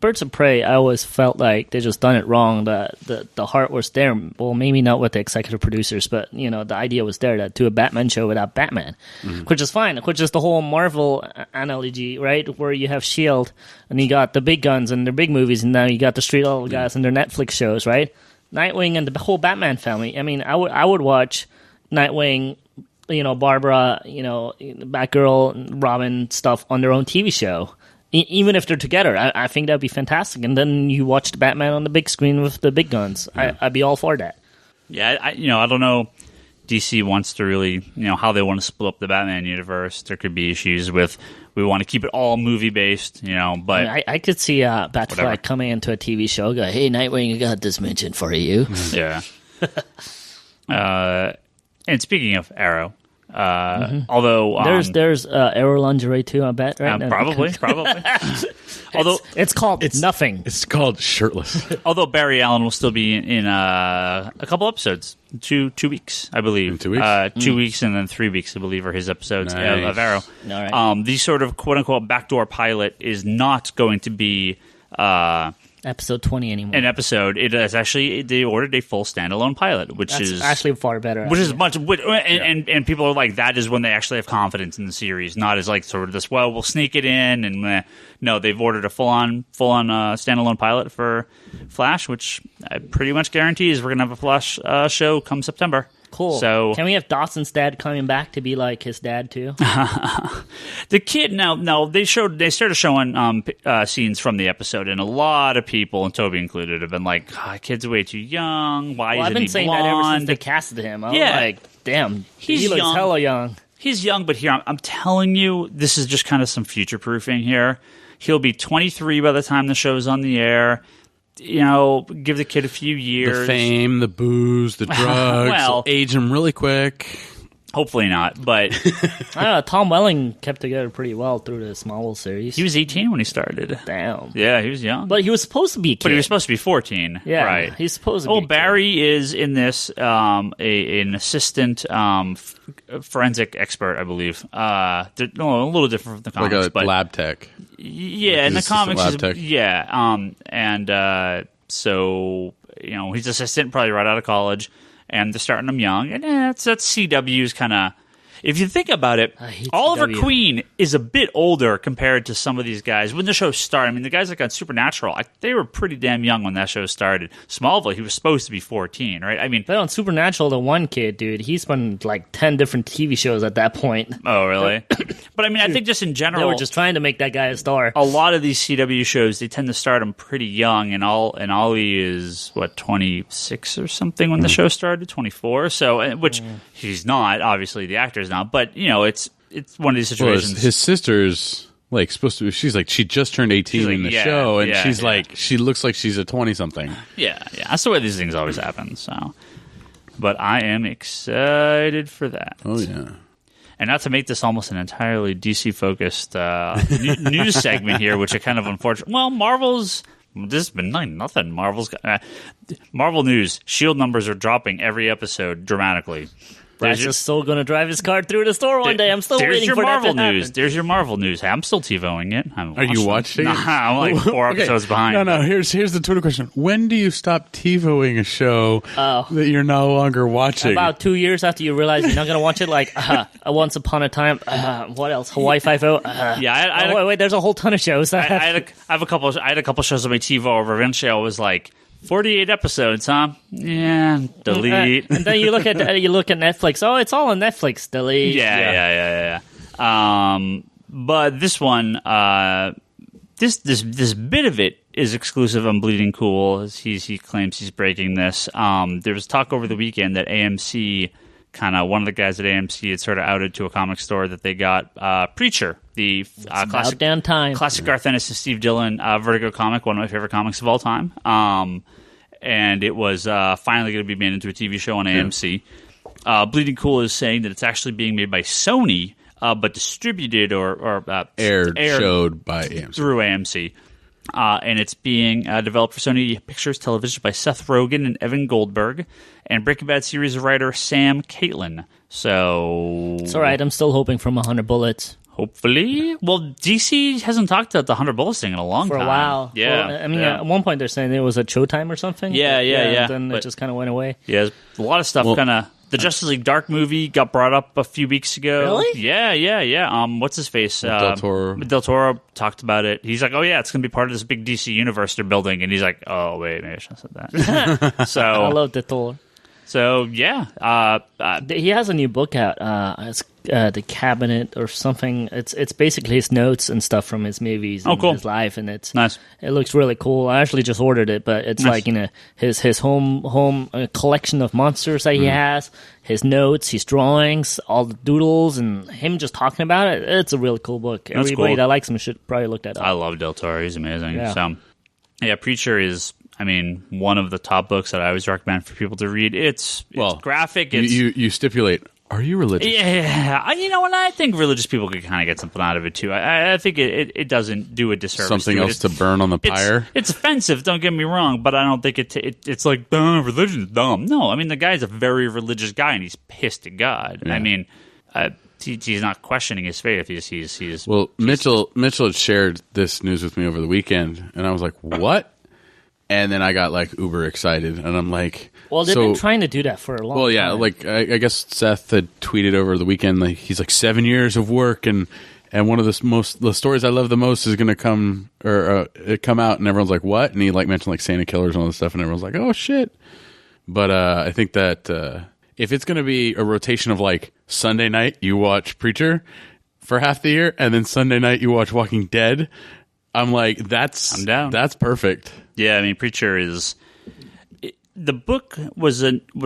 Birds of Prey, I always felt like they just done it wrong. The heart was there. Well, maybe not with the executive producers, but the idea was there to do a Batman show without Batman, which is fine. Which is the whole Marvel analogy, right? Where you have S.H.I.E.L.D. and you got the big guns and their big movies, and now you got the street level guys and their Netflix shows, right? Nightwing and the whole Batman family. I mean, I would watch Nightwing, Barbara, Batgirl, Robin stuff on their own TV show. Even if they're together, I think that'd be fantastic. And then you watch the Batman on the big screen with the big guns. Yeah. I'd be all for that. Yeah, I don't know. DC wants to really, how they want to split up the Batman universe. There could be issues with we want to keep it all movie based, but I could see Batfleck coming into a TV show, go, "Hey, Nightwing, I got this mention for you." Yeah. And speaking of Arrow. Although there's Arrow lingerie too, I bet, right? Probably. Although it's called nothing. It's called shirtless. Although Barry Allen will still be in a couple episodes, 2 weeks, I believe. In 2 weeks, 2 weeks, and then 3 weeks, I believe, are his episodes of Arrow. All right. The sort of quote unquote backdoor pilot is not going to be. Episode 20 anymore. An episode. It is actually, they ordered a full standalone pilot, which is actually far better. Which is much, and people are like, that is when they actually have confidence in the series, not as like sort of this, well, we'll sneak it in, and no, they've ordered a full on standalone pilot for Flash, which I pretty much guarantees we're gonna have a Flash show come September. Cool. So can we have Dawson's dad coming back to be like his dad too? The kid no, they started showing scenes from the episode, and a lot of people, and Toby included, have been like, kid's way too young. Why isn't he blonde? I've been saying that ever since they casted him. I was like, damn, he looks hella young. He's young, but here I'm telling you, this is just kind of some future proofing here. He'll be 23 by the time the show's on the air. Give the kid a few years. The fame, the booze, the drugs, age him really quick. Hopefully not, but I don't know. Tom Welling kept together pretty well through the Smallville series. He was 18 when he started. Damn. Yeah, he was young. But he was supposed to be a kid. But he was supposed to be 14. Yeah, right. He's supposed to be a kid. Barry is in this an assistant forensic expert, a little different from the comics. Like a lab tech. Yeah, in the comics. So, he's assistant, probably right out of college. And they're starting him young. And that's CW's kind of... If you think about it, Oliver Queen is a bit older compared to some of these guys. When the show started, I mean, the guys like on Supernatural, they were pretty damn young when that show started. Smallville, he was supposed to be 14, right? I mean... But on Supernatural, the one kid, dude, he's been like 10 different TV shows at that point. Oh, really? But I mean, I think just in general... They were just trying to make that guy a star. A lot of these CW shows, they tend to start him pretty young, and Ollie is, 26 or something when the show started? 24? So, which he's not, obviously, the actor's not, but, it's one of these situations. Well, his sister's, supposed to be, she just turned 18 in the show, and she looks like she's a 20-something. Yeah, that's the way these things always happen, so. But I am excited for that. Oh, yeah. And not to make this almost an entirely DC-focused news segment here, which is kind of unfortunate. Well, Marvel's... This has been nothing. Marvel news. S.H.I.E.L.D. numbers are dropping every episode dramatically. Brad's just still going to drive his car through the store one day. I'm still waiting for Marvel that to news. happen. There's your Marvel news. Hey, I'm still TiVoing it. Are you watching it? Nah, I'm like 4 episodes behind. No. Here's the Twitter question. When do you stop TiVoing a show that you're no longer watching? About 2 years after you realize you're not going to watch it. Like, Once Upon a Time. What else? Hawaii Five-0. Yeah, wait. There's a whole ton of shows. I had a couple shows on my TiVo. Eventually, I was like, 48 episodes, huh? Yeah, delete. And then you look at Netflix. Oh, it's all on Netflix. Delete. Yeah. But this one, this bit of it is exclusive on Bleeding Cool. He claims he's breaking this. There was talk over the weekend that AMC, one of the guys at AMC had sort of outed to a comic store that they got Preacher, the classic Garth Ennis and Steve Dillon Vertigo comic, one of my favorite comics of all time. And it was finally going to be made into a TV show on AMC. Bleeding Cool is saying that it's actually being made by Sony, but distributed or aired showed by AMC. Through AMC. And it's being developed for Sony Pictures Television by Seth Rogen and Evan Goldberg, and Breaking Bad series writer Sam Caitlin. So it's all right. I'm still hoping for 100 Bullets. Hopefully. Well, DC hasn't talked about the 100 Bullets thing in a long time. For a while. Yeah. Well, at one point they're saying it was a Showtime or something. Yeah. Then it just kind of went away. Yeah, a lot of stuff The Justice League Dark movie got brought up a few weeks ago. Really? Yeah. What's his face? Del Toro. Del Toro talked about it. He's like, oh yeah, it's going to be part of this big DC universe they're building. And he's like, oh wait, maybe I shouldn't have said that. So I love Del Toro. So yeah, he has a new book out. It's The Cabinet or something. It's basically his notes and stuff from his movies and his life, and it's nice. It looks really cool. I actually just ordered it, but it's nice. Like his home collection of monsters that he has, his notes, his drawings, all the doodles, and him just talking about it. It's a really cool book. That's Everybody cool. That likes him should probably look that up. I love Del Toro. He's amazing. Yeah. So yeah, Preacher is. One of the top books that I always recommend for people to read. It's graphic. You stipulate. Are you religious? Yeah, and I think religious people could kind of get something out of it too. I think it doesn't do a disservice. Something else to burn on the pyre. It's offensive. Don't get me wrong, but I don't think it's like religion's dumb. No, the guy's a very religious guy, and he's pissed at God. Yeah. He's not questioning his faith. He's well. Mitchell had shared this news with me over the weekend, and I was like, "What?" And then I got like uber excited, and I'm like, well, they've been trying to do that for a long time. Well, yeah, like I guess Seth had tweeted over the weekend, like he's like 7 years of work, and one of the stories I love the most is going to come out, and everyone's like, what? And he like mentioned like Santa Killers and all this stuff, and everyone's like, oh shit. But I think that if it's going to be a rotation of like Sunday night you watch Preacher for half the year, and then Sunday night you watch Walking Dead, I'm like, I'm down. That's perfect. Yeah, Preacher is. The book was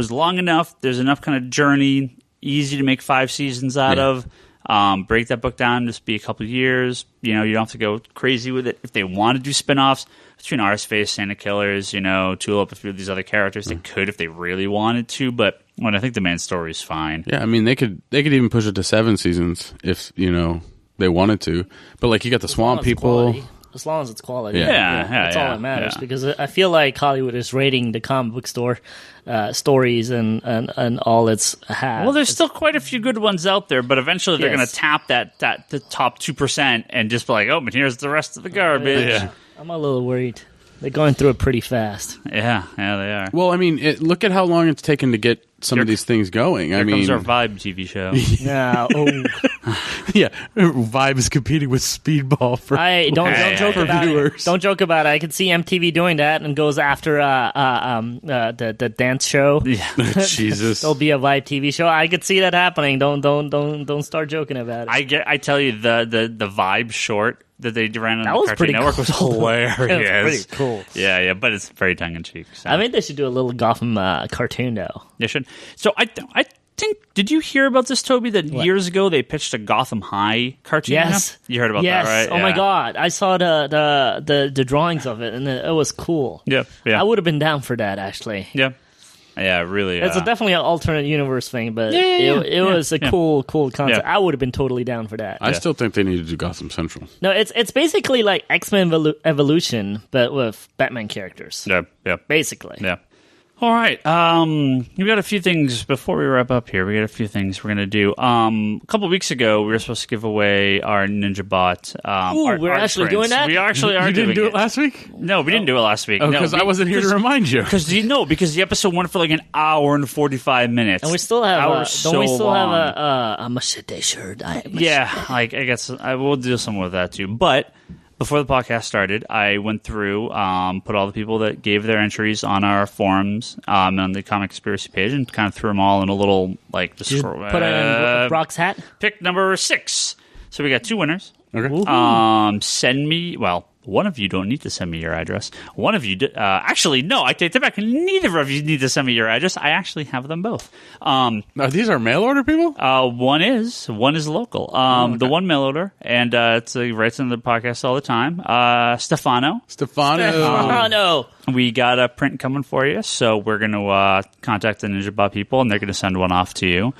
long enough. There's enough kind of journey, easy to make 5 seasons out of. Break that book down, just be a couple of years. You don't have to go crazy with it. If they want to do spinoffs between Arseface, Santa Killers, Tulip, a few of these other characters, they could if they really wanted to. But I think the main story is fine. Yeah, they could even push it to 7 seasons if they wanted to. But like you got the Swamp People. Quality. As long as it's quality. Yeah, that's all that matters. Yeah. Because I feel like Hollywood is rating the comic book store stories and all it's has. Well, there's still quite a few good ones out there, but eventually they're going to tap the top 2% and just be like, oh, but here's the rest of the garbage. Yeah. I'm a little worried. They're going through it pretty fast. Yeah, they are. Well, look at how long it's taken to get some of these things going. Here comes our Vibe TV show. Yeah, yeah, Vibe is competing with Speedball for don't joke about viewers. Don't joke about it. I can see MTV doing that and goes after the dance show. Yeah, Jesus, there'll be a Vibe TV show. I could see that happening. Don't start joking about it. I tell you the Vibe short that they ran on that the was Cartoon Network was hilarious. It was pretty cool. Yeah, but it's very tongue in cheek. So. I think they should do a little Gotham cartoon though. They should. So I think. Did you hear about this, Toby? That years ago they pitched a Gotham High cartoon. Yes, you heard about that, right? Oh my God, I saw the drawings of it, and it was cool. Yeah. I would have been down for that actually. Yeah, really. It's definitely an alternate universe thing, but it was a cool concept. Yeah. I would have been totally down for that. I still think they need to do Gotham Central. No, it's basically like X-Men Evolution, but with Batman characters. Yeah. Basically. Yeah. All right. We got a few things before we wrap up here. We got a few things we're going to do. A couple of weeks ago, we were supposed to give away our Ninja Bot. We're actually doing that? We actually are You doing didn't do it last week? No, we didn't do it last week. Oh, because I wasn't here to remind you. Because the episode went for like an hour and 45 minutes. And we still have long. a machete shirt? Yeah, like I guess I will do some with that too. But before the podcast started, I went through, put all the people that gave their entries on our forums and on the Comic Conspiracy page, and kind of threw them all in a little like. Put it in Brock's hat. Pick number 6. So we got 2 winners. Okay. Send me. Well, one of you don't need to send me your address. One of you, actually, no, I take that back. Neither of you need to send me your address. I actually have them both. Are these our mail order people? One is local. Okay. The one mail order, and it's writes in the podcast all the time. Stefano. We got a print coming for you, so we're going to contact the Ninja Bot people, and they're going to send one off to you.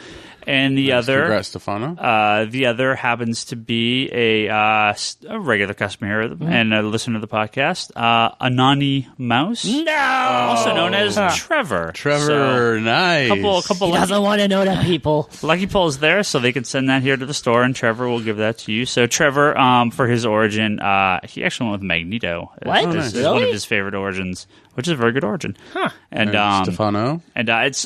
And the other, congrats, Stefano. the other happens to be a regular customer here and a listener to the podcast, Anani Mouse, also known as Trevor. Trevor, nice. Couple. He doesn't want to know that, people. Lucky Pull's there, so they can send that here to the store, and Trevor will give that to you. So Trevor, for his origin, he actually went with Magneto. What? This is one of his favorite origins, which is a very good origin. Huh. And Stefano. And it's.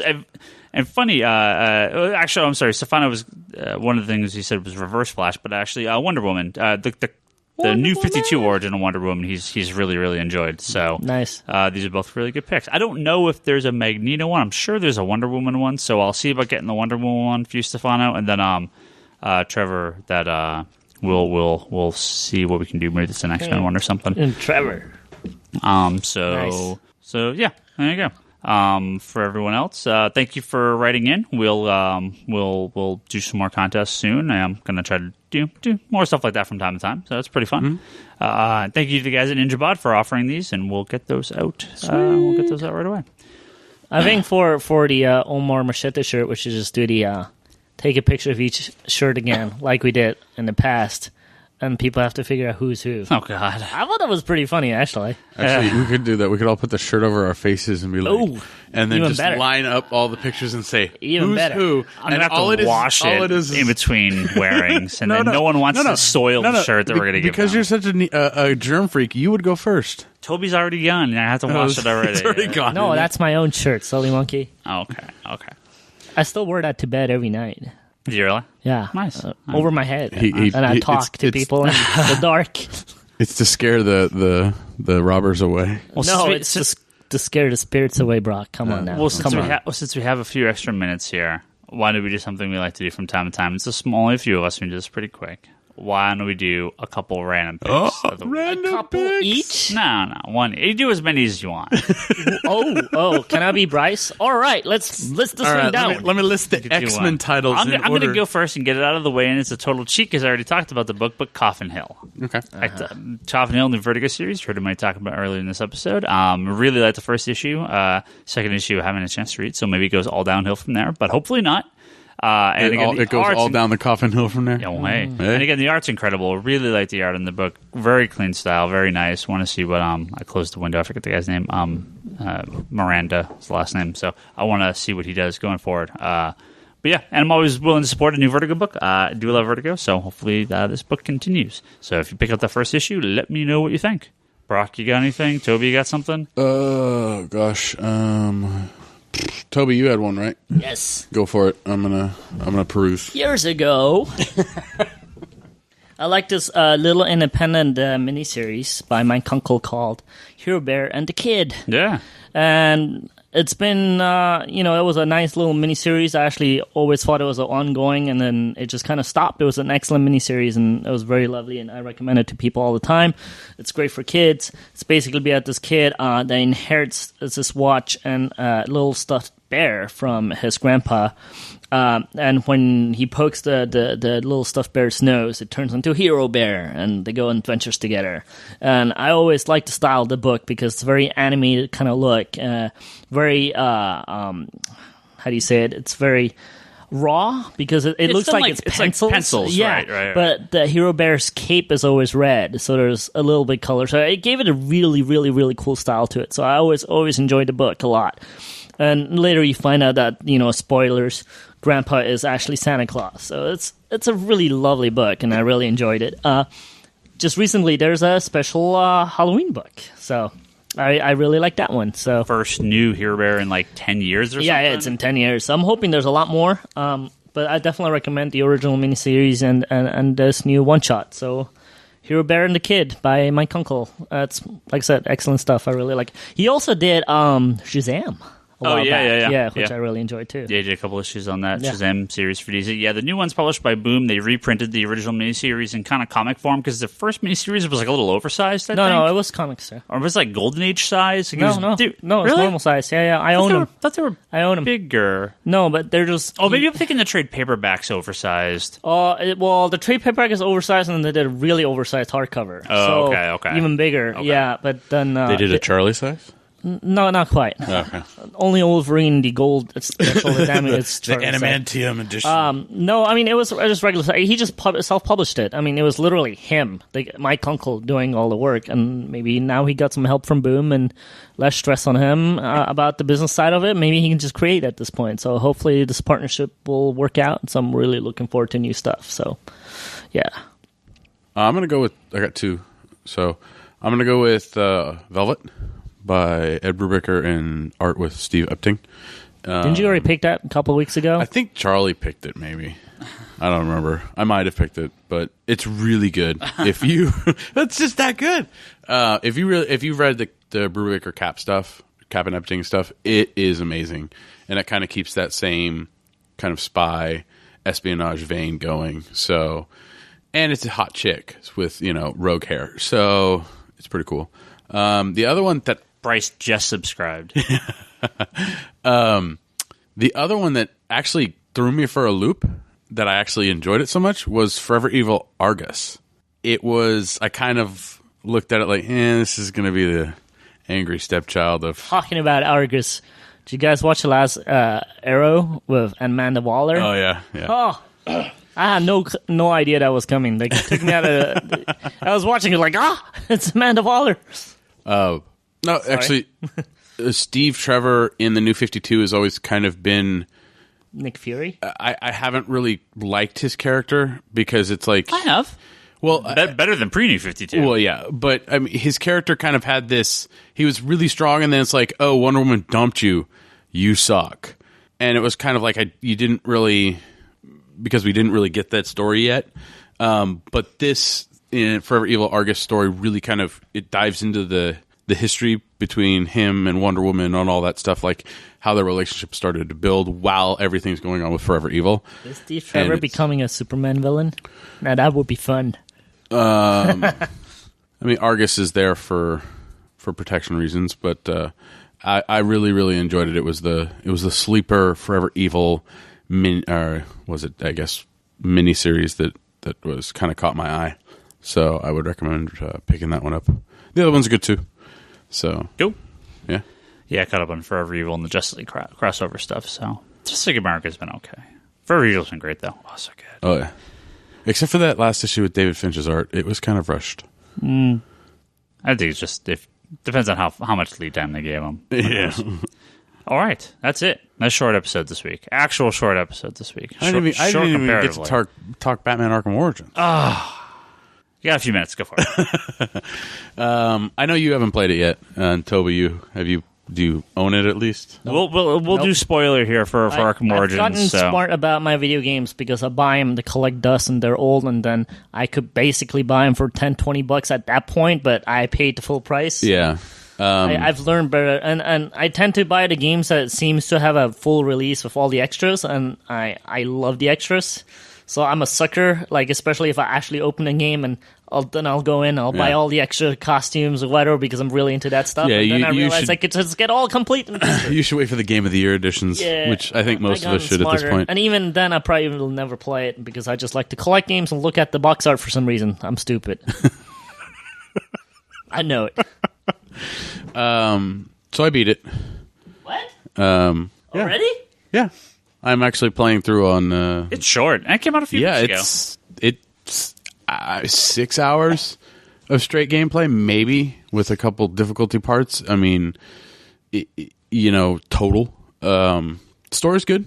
And funny, actually, I'm sorry. Stefano was one of the things he said was Reverse Flash, but actually, Wonder Woman, the new 52 origin of Wonder Woman, he's really really enjoyed. So nice. These are both really good picks. I don't know if there's a Magneto one. I'm sure there's a Wonder Woman one. So I'll see about getting the Wonder Woman one for you, Stefano, and then Trevor. That we'll see what we can do. Maybe it's an X-Men one or something. And Trevor. So yeah, there you go. For everyone else, thank you for writing in. We'll do some more contests soon. I'm gonna try to do more stuff like that from time to time. So it's pretty fun. Thank you to the guys at NinjaBot for offering these, and we'll get those out. We'll get those out right away. I think for the Omar Machete shirt, we should just do the take a picture of each shirt again, like we did in the past. And people have to figure out who's who. Oh, God. I thought that was pretty funny, actually. Actually, we could do that. We could all put the shirt over our faces and be like, ooh, and then just better. line up all the pictures and say, even who's better. who. I'm going to have to wash it in between wearings. And then no one wants to soil the shirt that we're going to give because them. You're such a germ freak, you would go first. Toby's already gone, and I have to wash it already. It's already gone. No, that's my own shirt, Sully Monkey. Okay. I still wear that to bed every night. Do you really? Yeah. Nice. Over my head. And I talk to people in the dark. It's to scare the robbers away. Well, no, it's just to scare the spirits away, Brock. Come on now. Well, since we have a few extra minutes here, why don't we do something we like to do from time to time? It's only a few of us. We can do this pretty quick. Why don't we do a couple random picks of the week? Random picks? Each? No, one. You do as many as you want. Can I be Bryce? All right, let's list this thing down. Let me list the X-Men titles I'm going to go first and get it out of the way, and it's a total cheat because I already talked about the book, but Coffin Hill. Okay. Coffin Hill in the Vertigo series, heard him talk about earlier in this episode. Really liked the first issue. Second issue, I haven't had a chance to read, so maybe it goes all downhill from there, but hopefully not. And again, it goes all down the Coffin Hill from there. Yeah, well, hey. And again, the art's incredible. Really like the art in the book. Very clean style. Very nice. Want to see what I closed the window. I forget the guy's name. Miranda is the last name. So I want to see what he does going forward. But yeah, and I'm always willing to support a new Vertigo book. I do love Vertigo, so hopefully this book continues. So if you pick up the first issue, let me know what you think. Brock, you got anything? Toby, you got something? Oh gosh. Toby, you had one, right? Yes. Go for it. I'm gonna peruse. Years ago, I like this little independent miniseries by my uncle called Hero Bear and the Kid. Yeah. And it's been, it was a nice little miniseries. I actually always thought it was ongoing, and then it just kind of stopped. It was an excellent miniseries, and it was very lovely, and I recommend it to people all the time. It's great for kids. It's basically about this kid that inherits this watch and a little stuffed bear from his grandpa. And when he pokes the little stuffed bear's nose, it turns into Hero Bear, and they go on adventures together. And I always like the style of the book because it's very animated kind of look, very how do you say it? It's very raw because it looks like it's pencils. Like pencils, yeah. Right. But the Hero Bear's cape is always red, so there's a little bit color. So it gave it a really, really, really cool style to it. So I always enjoyed the book a lot. And later you find out that, spoilers, Grandpa is actually Santa Claus. So it's a really lovely book, and I really enjoyed it. Just recently, there's a special Halloween book. So I really like that one. So First new Hero Bear in like 10 years or something? Yeah, it's in 10 years. So I'm hoping there's a lot more. But I definitely recommend the original miniseries and this new one-shot. So Hero Bear and the Kid by Mike Kunkel. It's, like I said, excellent stuff. I really like it. He also did Shazam. Which I really enjoyed too. Yeah, he did a couple issues on that Shazam series for DC. Yeah, the new one's published by Boom. They reprinted the original miniseries in kind of comic form because the first miniseries was like a little oversized. I think. No, it was comics. Yeah. Or it was like Golden Age size. No, it's really? Normal size. Yeah, I own them. I thought they were bigger. No, but they're just. Oh, maybe I'm thinking the trade paperback's oversized. Well, the trade paperback is oversized, and they did a really oversized hardcover. Oh, so okay. Even bigger. Okay. Yeah, but then they did a Charlie size. No, not quite. Okay. Only Wolverine, the gold special, the adamantium edition. No, I mean, it was just regular. He just self-published it. I mean, it was literally him, Mike Kunkel, doing all the work. And maybe now he got some help from Boom and less stress on him about the business side of it. Maybe he can just create at this point. So hopefully this partnership will work out. So I'm really looking forward to new stuff. So, yeah. I'm going to go with, I got two. So I'm going to go with Velvet by Ed Brubaker and art with Steve Epting. Didn't you already pick that a couple of weeks ago? I think Charlie picked it, maybe. I don't remember. I might have picked it, but it's really good. If you, that's just that good. If you've read the Brubaker Cap and Epting stuff, it is amazing, and it kind of keeps that same kind of spy espionage vein going. So, and it's a hot chick with rogue hair, so it's pretty cool. The other one that Bryce just subscribed. The other one that actually threw me for a loop that I actually enjoyed it so much was Forever Evil Argus. I kind of looked at it like, this is going to be the angry stepchild of... Talking about Argus, did you guys watch the last Arrow with Amanda Waller? Oh, yeah. Oh, I had no idea that was coming. Like, it took me out of... I was watching it like, it's Amanda Waller. No, sorry. Actually, Steve Trevor in the New 52 has always kind of been... Nick Fury? I haven't really liked his character because it's like... I have. Well, better than pre-New 52. Well, yeah, but I mean, his character kind of had this... He was really strong, and then it's like, oh, Wonder Woman dumped you. You suck. And it was kind of like you didn't really... Because we didn't really get that story yet. But this... in Forever Evil Argus story really kind of it dives into the history between him and Wonder Woman and all that stuff, like how their relationship started to build while everything's going on with Forever Evil. Is Steve Trevor becoming a Superman villain? Now that would be fun. I mean, Argus is there for protection reasons, but I really, really enjoyed it. It was the sleeper Forever Evil miniseries that was kind of caught my eye. So I would recommend picking that one up. The other one's good too. So cool. Yeah. Yeah, I caught up on Forever Evil and the Justice League crossover stuff. So Justice League America's been okay. Forever Evil's been great though. Oh, so good. Oh yeah. Except for that last issue with David Finch's art, it was kind of rushed. I think it's just depends on how much lead time they gave him. Yeah. All right, that's it. Nice short episode this week. Actual short episode this week. I didn't even get to talk Batman Arkham Origins. You got a few minutes. Go for it. I know you haven't played it yet, and Toby, do you own it at least? Nope. We'll do spoiler here for Arkham Origins. I've gotten smart about my video games because I buy them to collect dust and they're old, and then I could basically buy them for $10-20 at that point, but I paid the full price. Yeah. I've learned better, and I tend to buy the games that seems to have a full release with all the extras, and I love the extras. So I'm a sucker, like especially if I actually open a game and I'll go in, I'll buy all the extra costumes or whatever because I'm really into that stuff. Yeah, and then I realize I could just get all complete. You should wait for the Game of the Year editions, which I think most of us should smarter. At this point. And even then, I probably will never play it because I just like to collect games and look at the box art for some reason. I'm stupid. I know it. So I beat it. What? Already? Yeah. I'm actually playing through on... it's short. And it came out a few weeks ago. It's 6 hours of straight gameplay, maybe, with a couple difficulty parts. I mean, total. Story's good.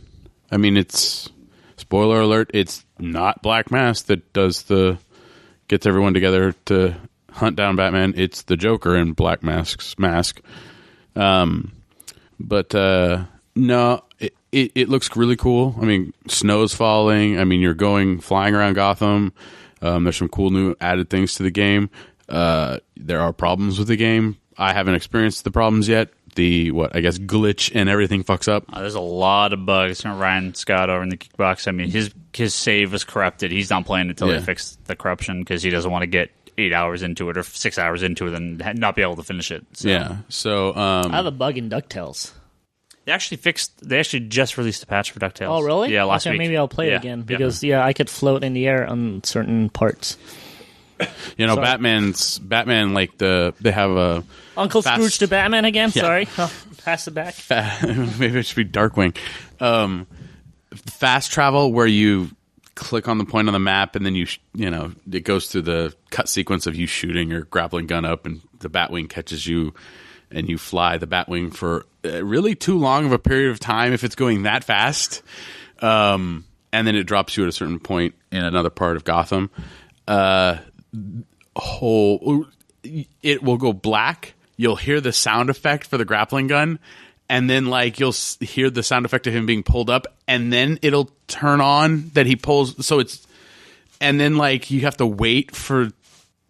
I mean, it's spoiler alert. It's not Black Mask that gets everyone together to hunt down Batman. It's the Joker in Black Mask's mask. But no, it looks really cool. I mean, snow's falling. I mean, you're flying around Gotham. There's some cool new added things to the game. There are problems with the game. I haven't experienced the problems yet. Glitch and everything fucks up. There's a lot of bugs. Ryan Scott over in the Geekbox, I mean, his save was corrupted. He's not playing until they fix the corruption because he doesn't want to get 8 hours into it or 6 hours into it and not be able to finish it. So. Yeah. So I have a bug in DuckTales. They actually just released a patch for DuckTales. Oh, really? Yeah, last week. Maybe I'll play it again because I could float in the air on certain parts. You know, Batman, like they have a Uncle Scrooge to Batman again. Yeah. Sorry, I'll pass it back. Maybe it should be Darkwing. Fast travel, where you click on the point on the map, and then it goes through the cut sequence of you shooting your grappling gun up, and the Batwing catches you, and you fly the Batwing for really too long of a period of time if it's going that fast, and then it drops you at a certain point in another part of Gotham. It will go black. You'll hear the sound effect for the grappling gun, and then you'll hear the sound effect of him being pulled up, and then it'll turn on that he pulls. So and then you have to wait for,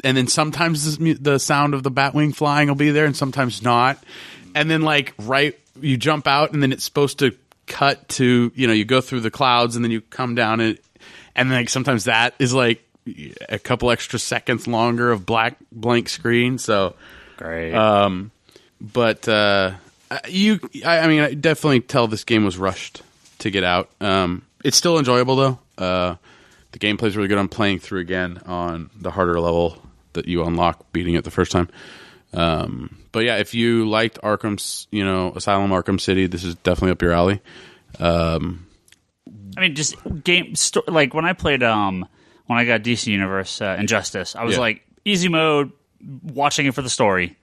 and then sometimes the sound of the Batwing flying will be there, and sometimes not. And then you jump out, and then it's supposed to cut to you go through the clouds, and then you come down, and then sometimes that is a couple extra seconds longer of blank screen. So great. I definitely tell this game was rushed to get out. It's still enjoyable though. The gameplay's really good. I'm playing through again on the harder level that you unlock beating it the first time. But yeah, if you liked Arkham's, Asylum Arkham City, this is definitely up your alley. I mean, just when I played when I got DC Universe Injustice, I was easy mode, watching it for the story.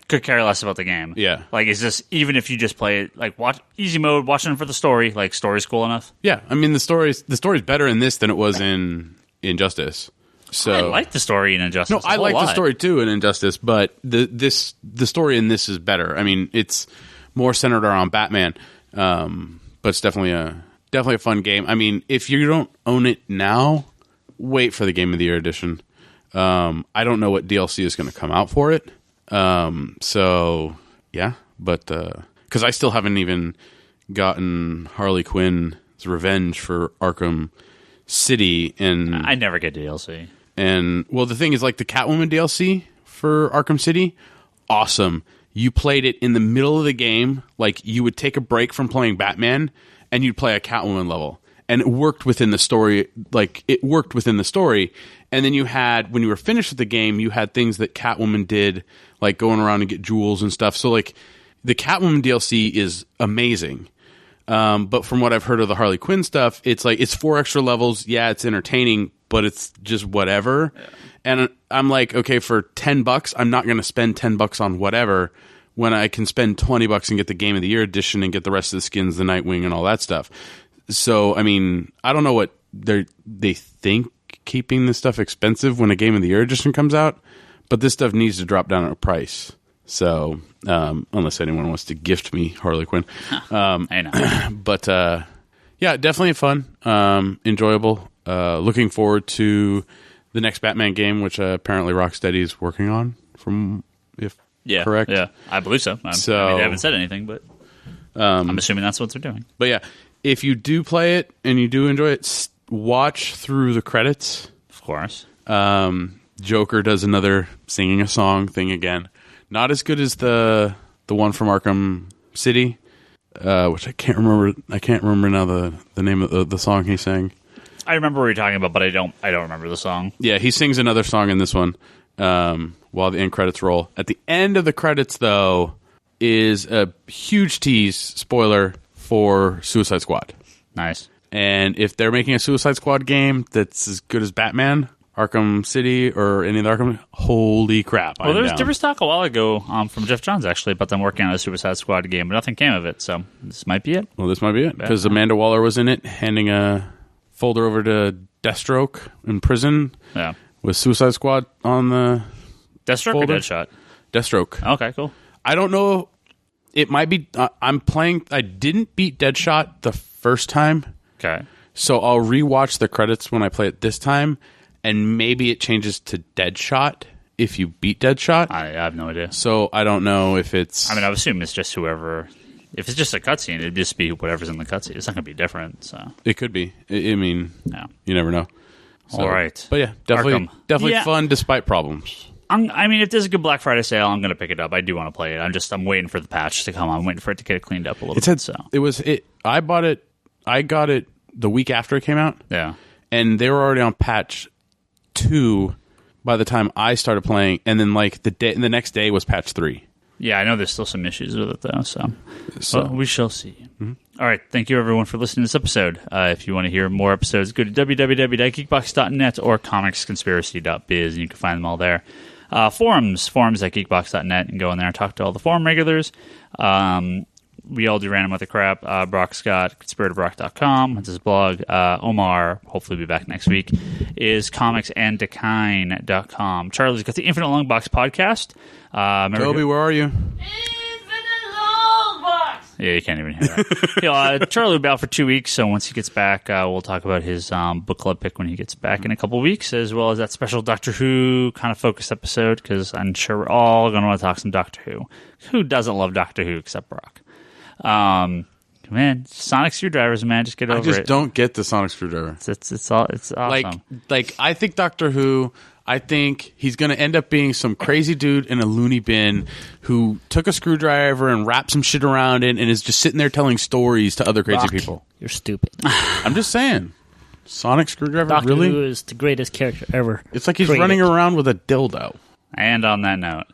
Could care less about the game. Yeah. Is this, even if you just play it, watch easy mode, watching it for the story, story's cool enough? Yeah. I mean, the story's better in this than it was in Injustice. So I like the story in Injustice. No, I like the story too in Injustice, but the story in this is better. I mean, it's more centered around Batman, but it's definitely a fun game. I mean, if you don't own it now, wait for the Game of the Year edition. I don't know what DLC is going to come out for it. So yeah, but because I still haven't even gotten Harley Quinn's revenge for Arkham City, and I never get DLC. And well, the thing is, the Catwoman DLC for Arkham City, awesome. You played it in the middle of the game, you would take a break from playing Batman, and you'd play a Catwoman level. And it worked within the story, And then you had, when you were finished with the game, you had things that Catwoman did, going around and get jewels and stuff. So, the Catwoman DLC is amazing. But from what I've heard of the Harley Quinn stuff, it's it's 4 extra levels. Yeah, it's entertaining, but it's just whatever. Yeah. And I'm okay, for $10, I'm not going to spend $10 on whatever when I can spend $20 and get the Game of the Year edition and get the rest of the skins, the Nightwing, and all that stuff. So, I mean, I don't know what they think keeping this stuff expensive when a Game of the Year edition comes out, but this stuff needs to drop down in price. So, unless anyone wants to gift me Harley Quinn. I know. But, yeah, definitely fun, enjoyable. Looking forward to the next Batman game, which apparently Rocksteady is working on, correct? Yeah, I believe so. I haven't said anything, but I'm assuming that's what they're doing. But yeah, if you do play it and you do enjoy it, watch through the credits. Of course. Joker does another singing a song thing again. Not as good as the one from Arkham City, which I can't remember. I can't remember now the name of the song he sang. I remember what you're talking about, but I don't remember the song. Yeah, he sings another song in this one while the end credits roll. At the end of the credits, though, is a huge tease, spoiler, for Suicide Squad. Nice. And if they're making a Suicide Squad game that's as good as Batman, Arkham City or any of the Arkham, holy crap! Well, there was talk a while ago from Jeff Johns actually about them working on a Suicide Squad game, but nothing came of it. So this might be it. Well, this might be it because Amanda Waller was in it, handing a folder over to Deathstroke in prison. Yeah, with Suicide Squad on the Deathstroke folder. or Deadshot? Deathstroke. Okay, cool. I don't know. It might be. I'm playing. I didn't beat Deadshot the first time. Okay. So I'll rewatch the credits when I play it this time, and maybe it changes to Deadshot if you beat Deadshot. I have no idea. So I don't know if it's... I mean, I would assume it's just whoever... If it's just a cutscene, it'd just be whatever's in the cutscene. It's not going to be different, so... It could be. I mean, you never know. So, all right. But yeah, definitely fun despite problems. I mean, if there's a good Black Friday sale, I'm going to pick it up. I do want to play it. I'm waiting for the patch to come. I'm waiting for it to get cleaned up a little bit. So I got it the week after it came out. Yeah. And they were already on patch 2 by the time I started playing, and then the next day was patch 3. Yeah, I know there's still some issues with it though, so well, we shall see. Mm-hmm. All right, thank you everyone for listening to this episode. If you want to hear more episodes, go to www.geekbox.net or comicsconspiracy.biz, and you can find them all there. Forums at geekbox.net, and go in there and talk to all the forum regulars. We all do random other crap. Brock Scott, conspiratobrock.com. That's his blog. Omar, hopefully be back next week, is comicsanddecine.com. Charlie's got the Infinite Long Box podcast. Toby, where are you? Infinite Long Box! Yeah, you can't even hear that. Charlie will be out for 2 weeks, so once he gets back, we'll talk about his book club pick when he gets back in a couple weeks, as well as that special Doctor Who kind of focused episode, because I'm sure we're all going to want to talk some Doctor Who. Who doesn't love Doctor Who except Brock? Man, sonic screwdrivers, man, just get over it. I just don't get the sonic screwdriver. It's awesome. Like I think Doctor Who, I think he's going to end up being some crazy dude in a loony bin who took a screwdriver and wrapped some shit around it and is just sitting there telling stories to other crazy people. You're stupid. I'm just saying. Sonic screwdriver, Doctor really? Who is the greatest character ever. It's like he's running around with a dildo. And on that note,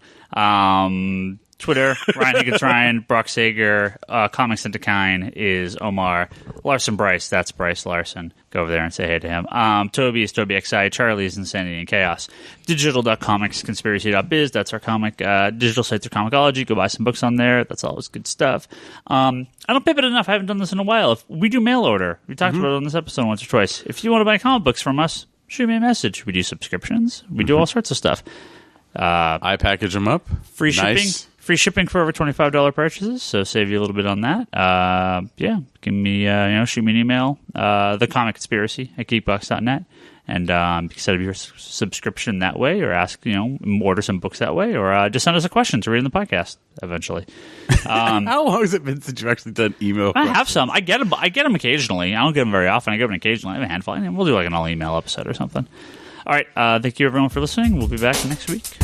Twitter, Ryan Higgins Ryan, Brock Sager, Comics and Decine is Omar, Larson Bryce, that's Bryce Larson. Go over there and say hey to him. Toby is TobyXI, Charlie is Insanity and Chaos. Digital.comicsconspiracy.biz, that's our comic. Digital sites are Comicology, go buy some books on there, that's always good stuff. I don't pivot enough, I haven't done this in a while. If we do mail order, we talked about it on this episode once or twice. If you want to buy comic books from us, shoot me a message. We do subscriptions, we do all sorts of stuff. I package them up. Free shipping. Nice. Free shipping for over $25 purchases, so save you a little bit on that. Give me, shoot me an email, thecomic@geekbox.net, and you can set up your subscription that way, or ask, order some books that way, or just send us a question to read in the podcast eventually. How long has it been since you've actually done email? I have some. I get them occasionally. I don't get them very often. I get them occasionally. I have a handful. And we'll do like an all email episode or something. All right. Thank you everyone for listening. We'll be back next week.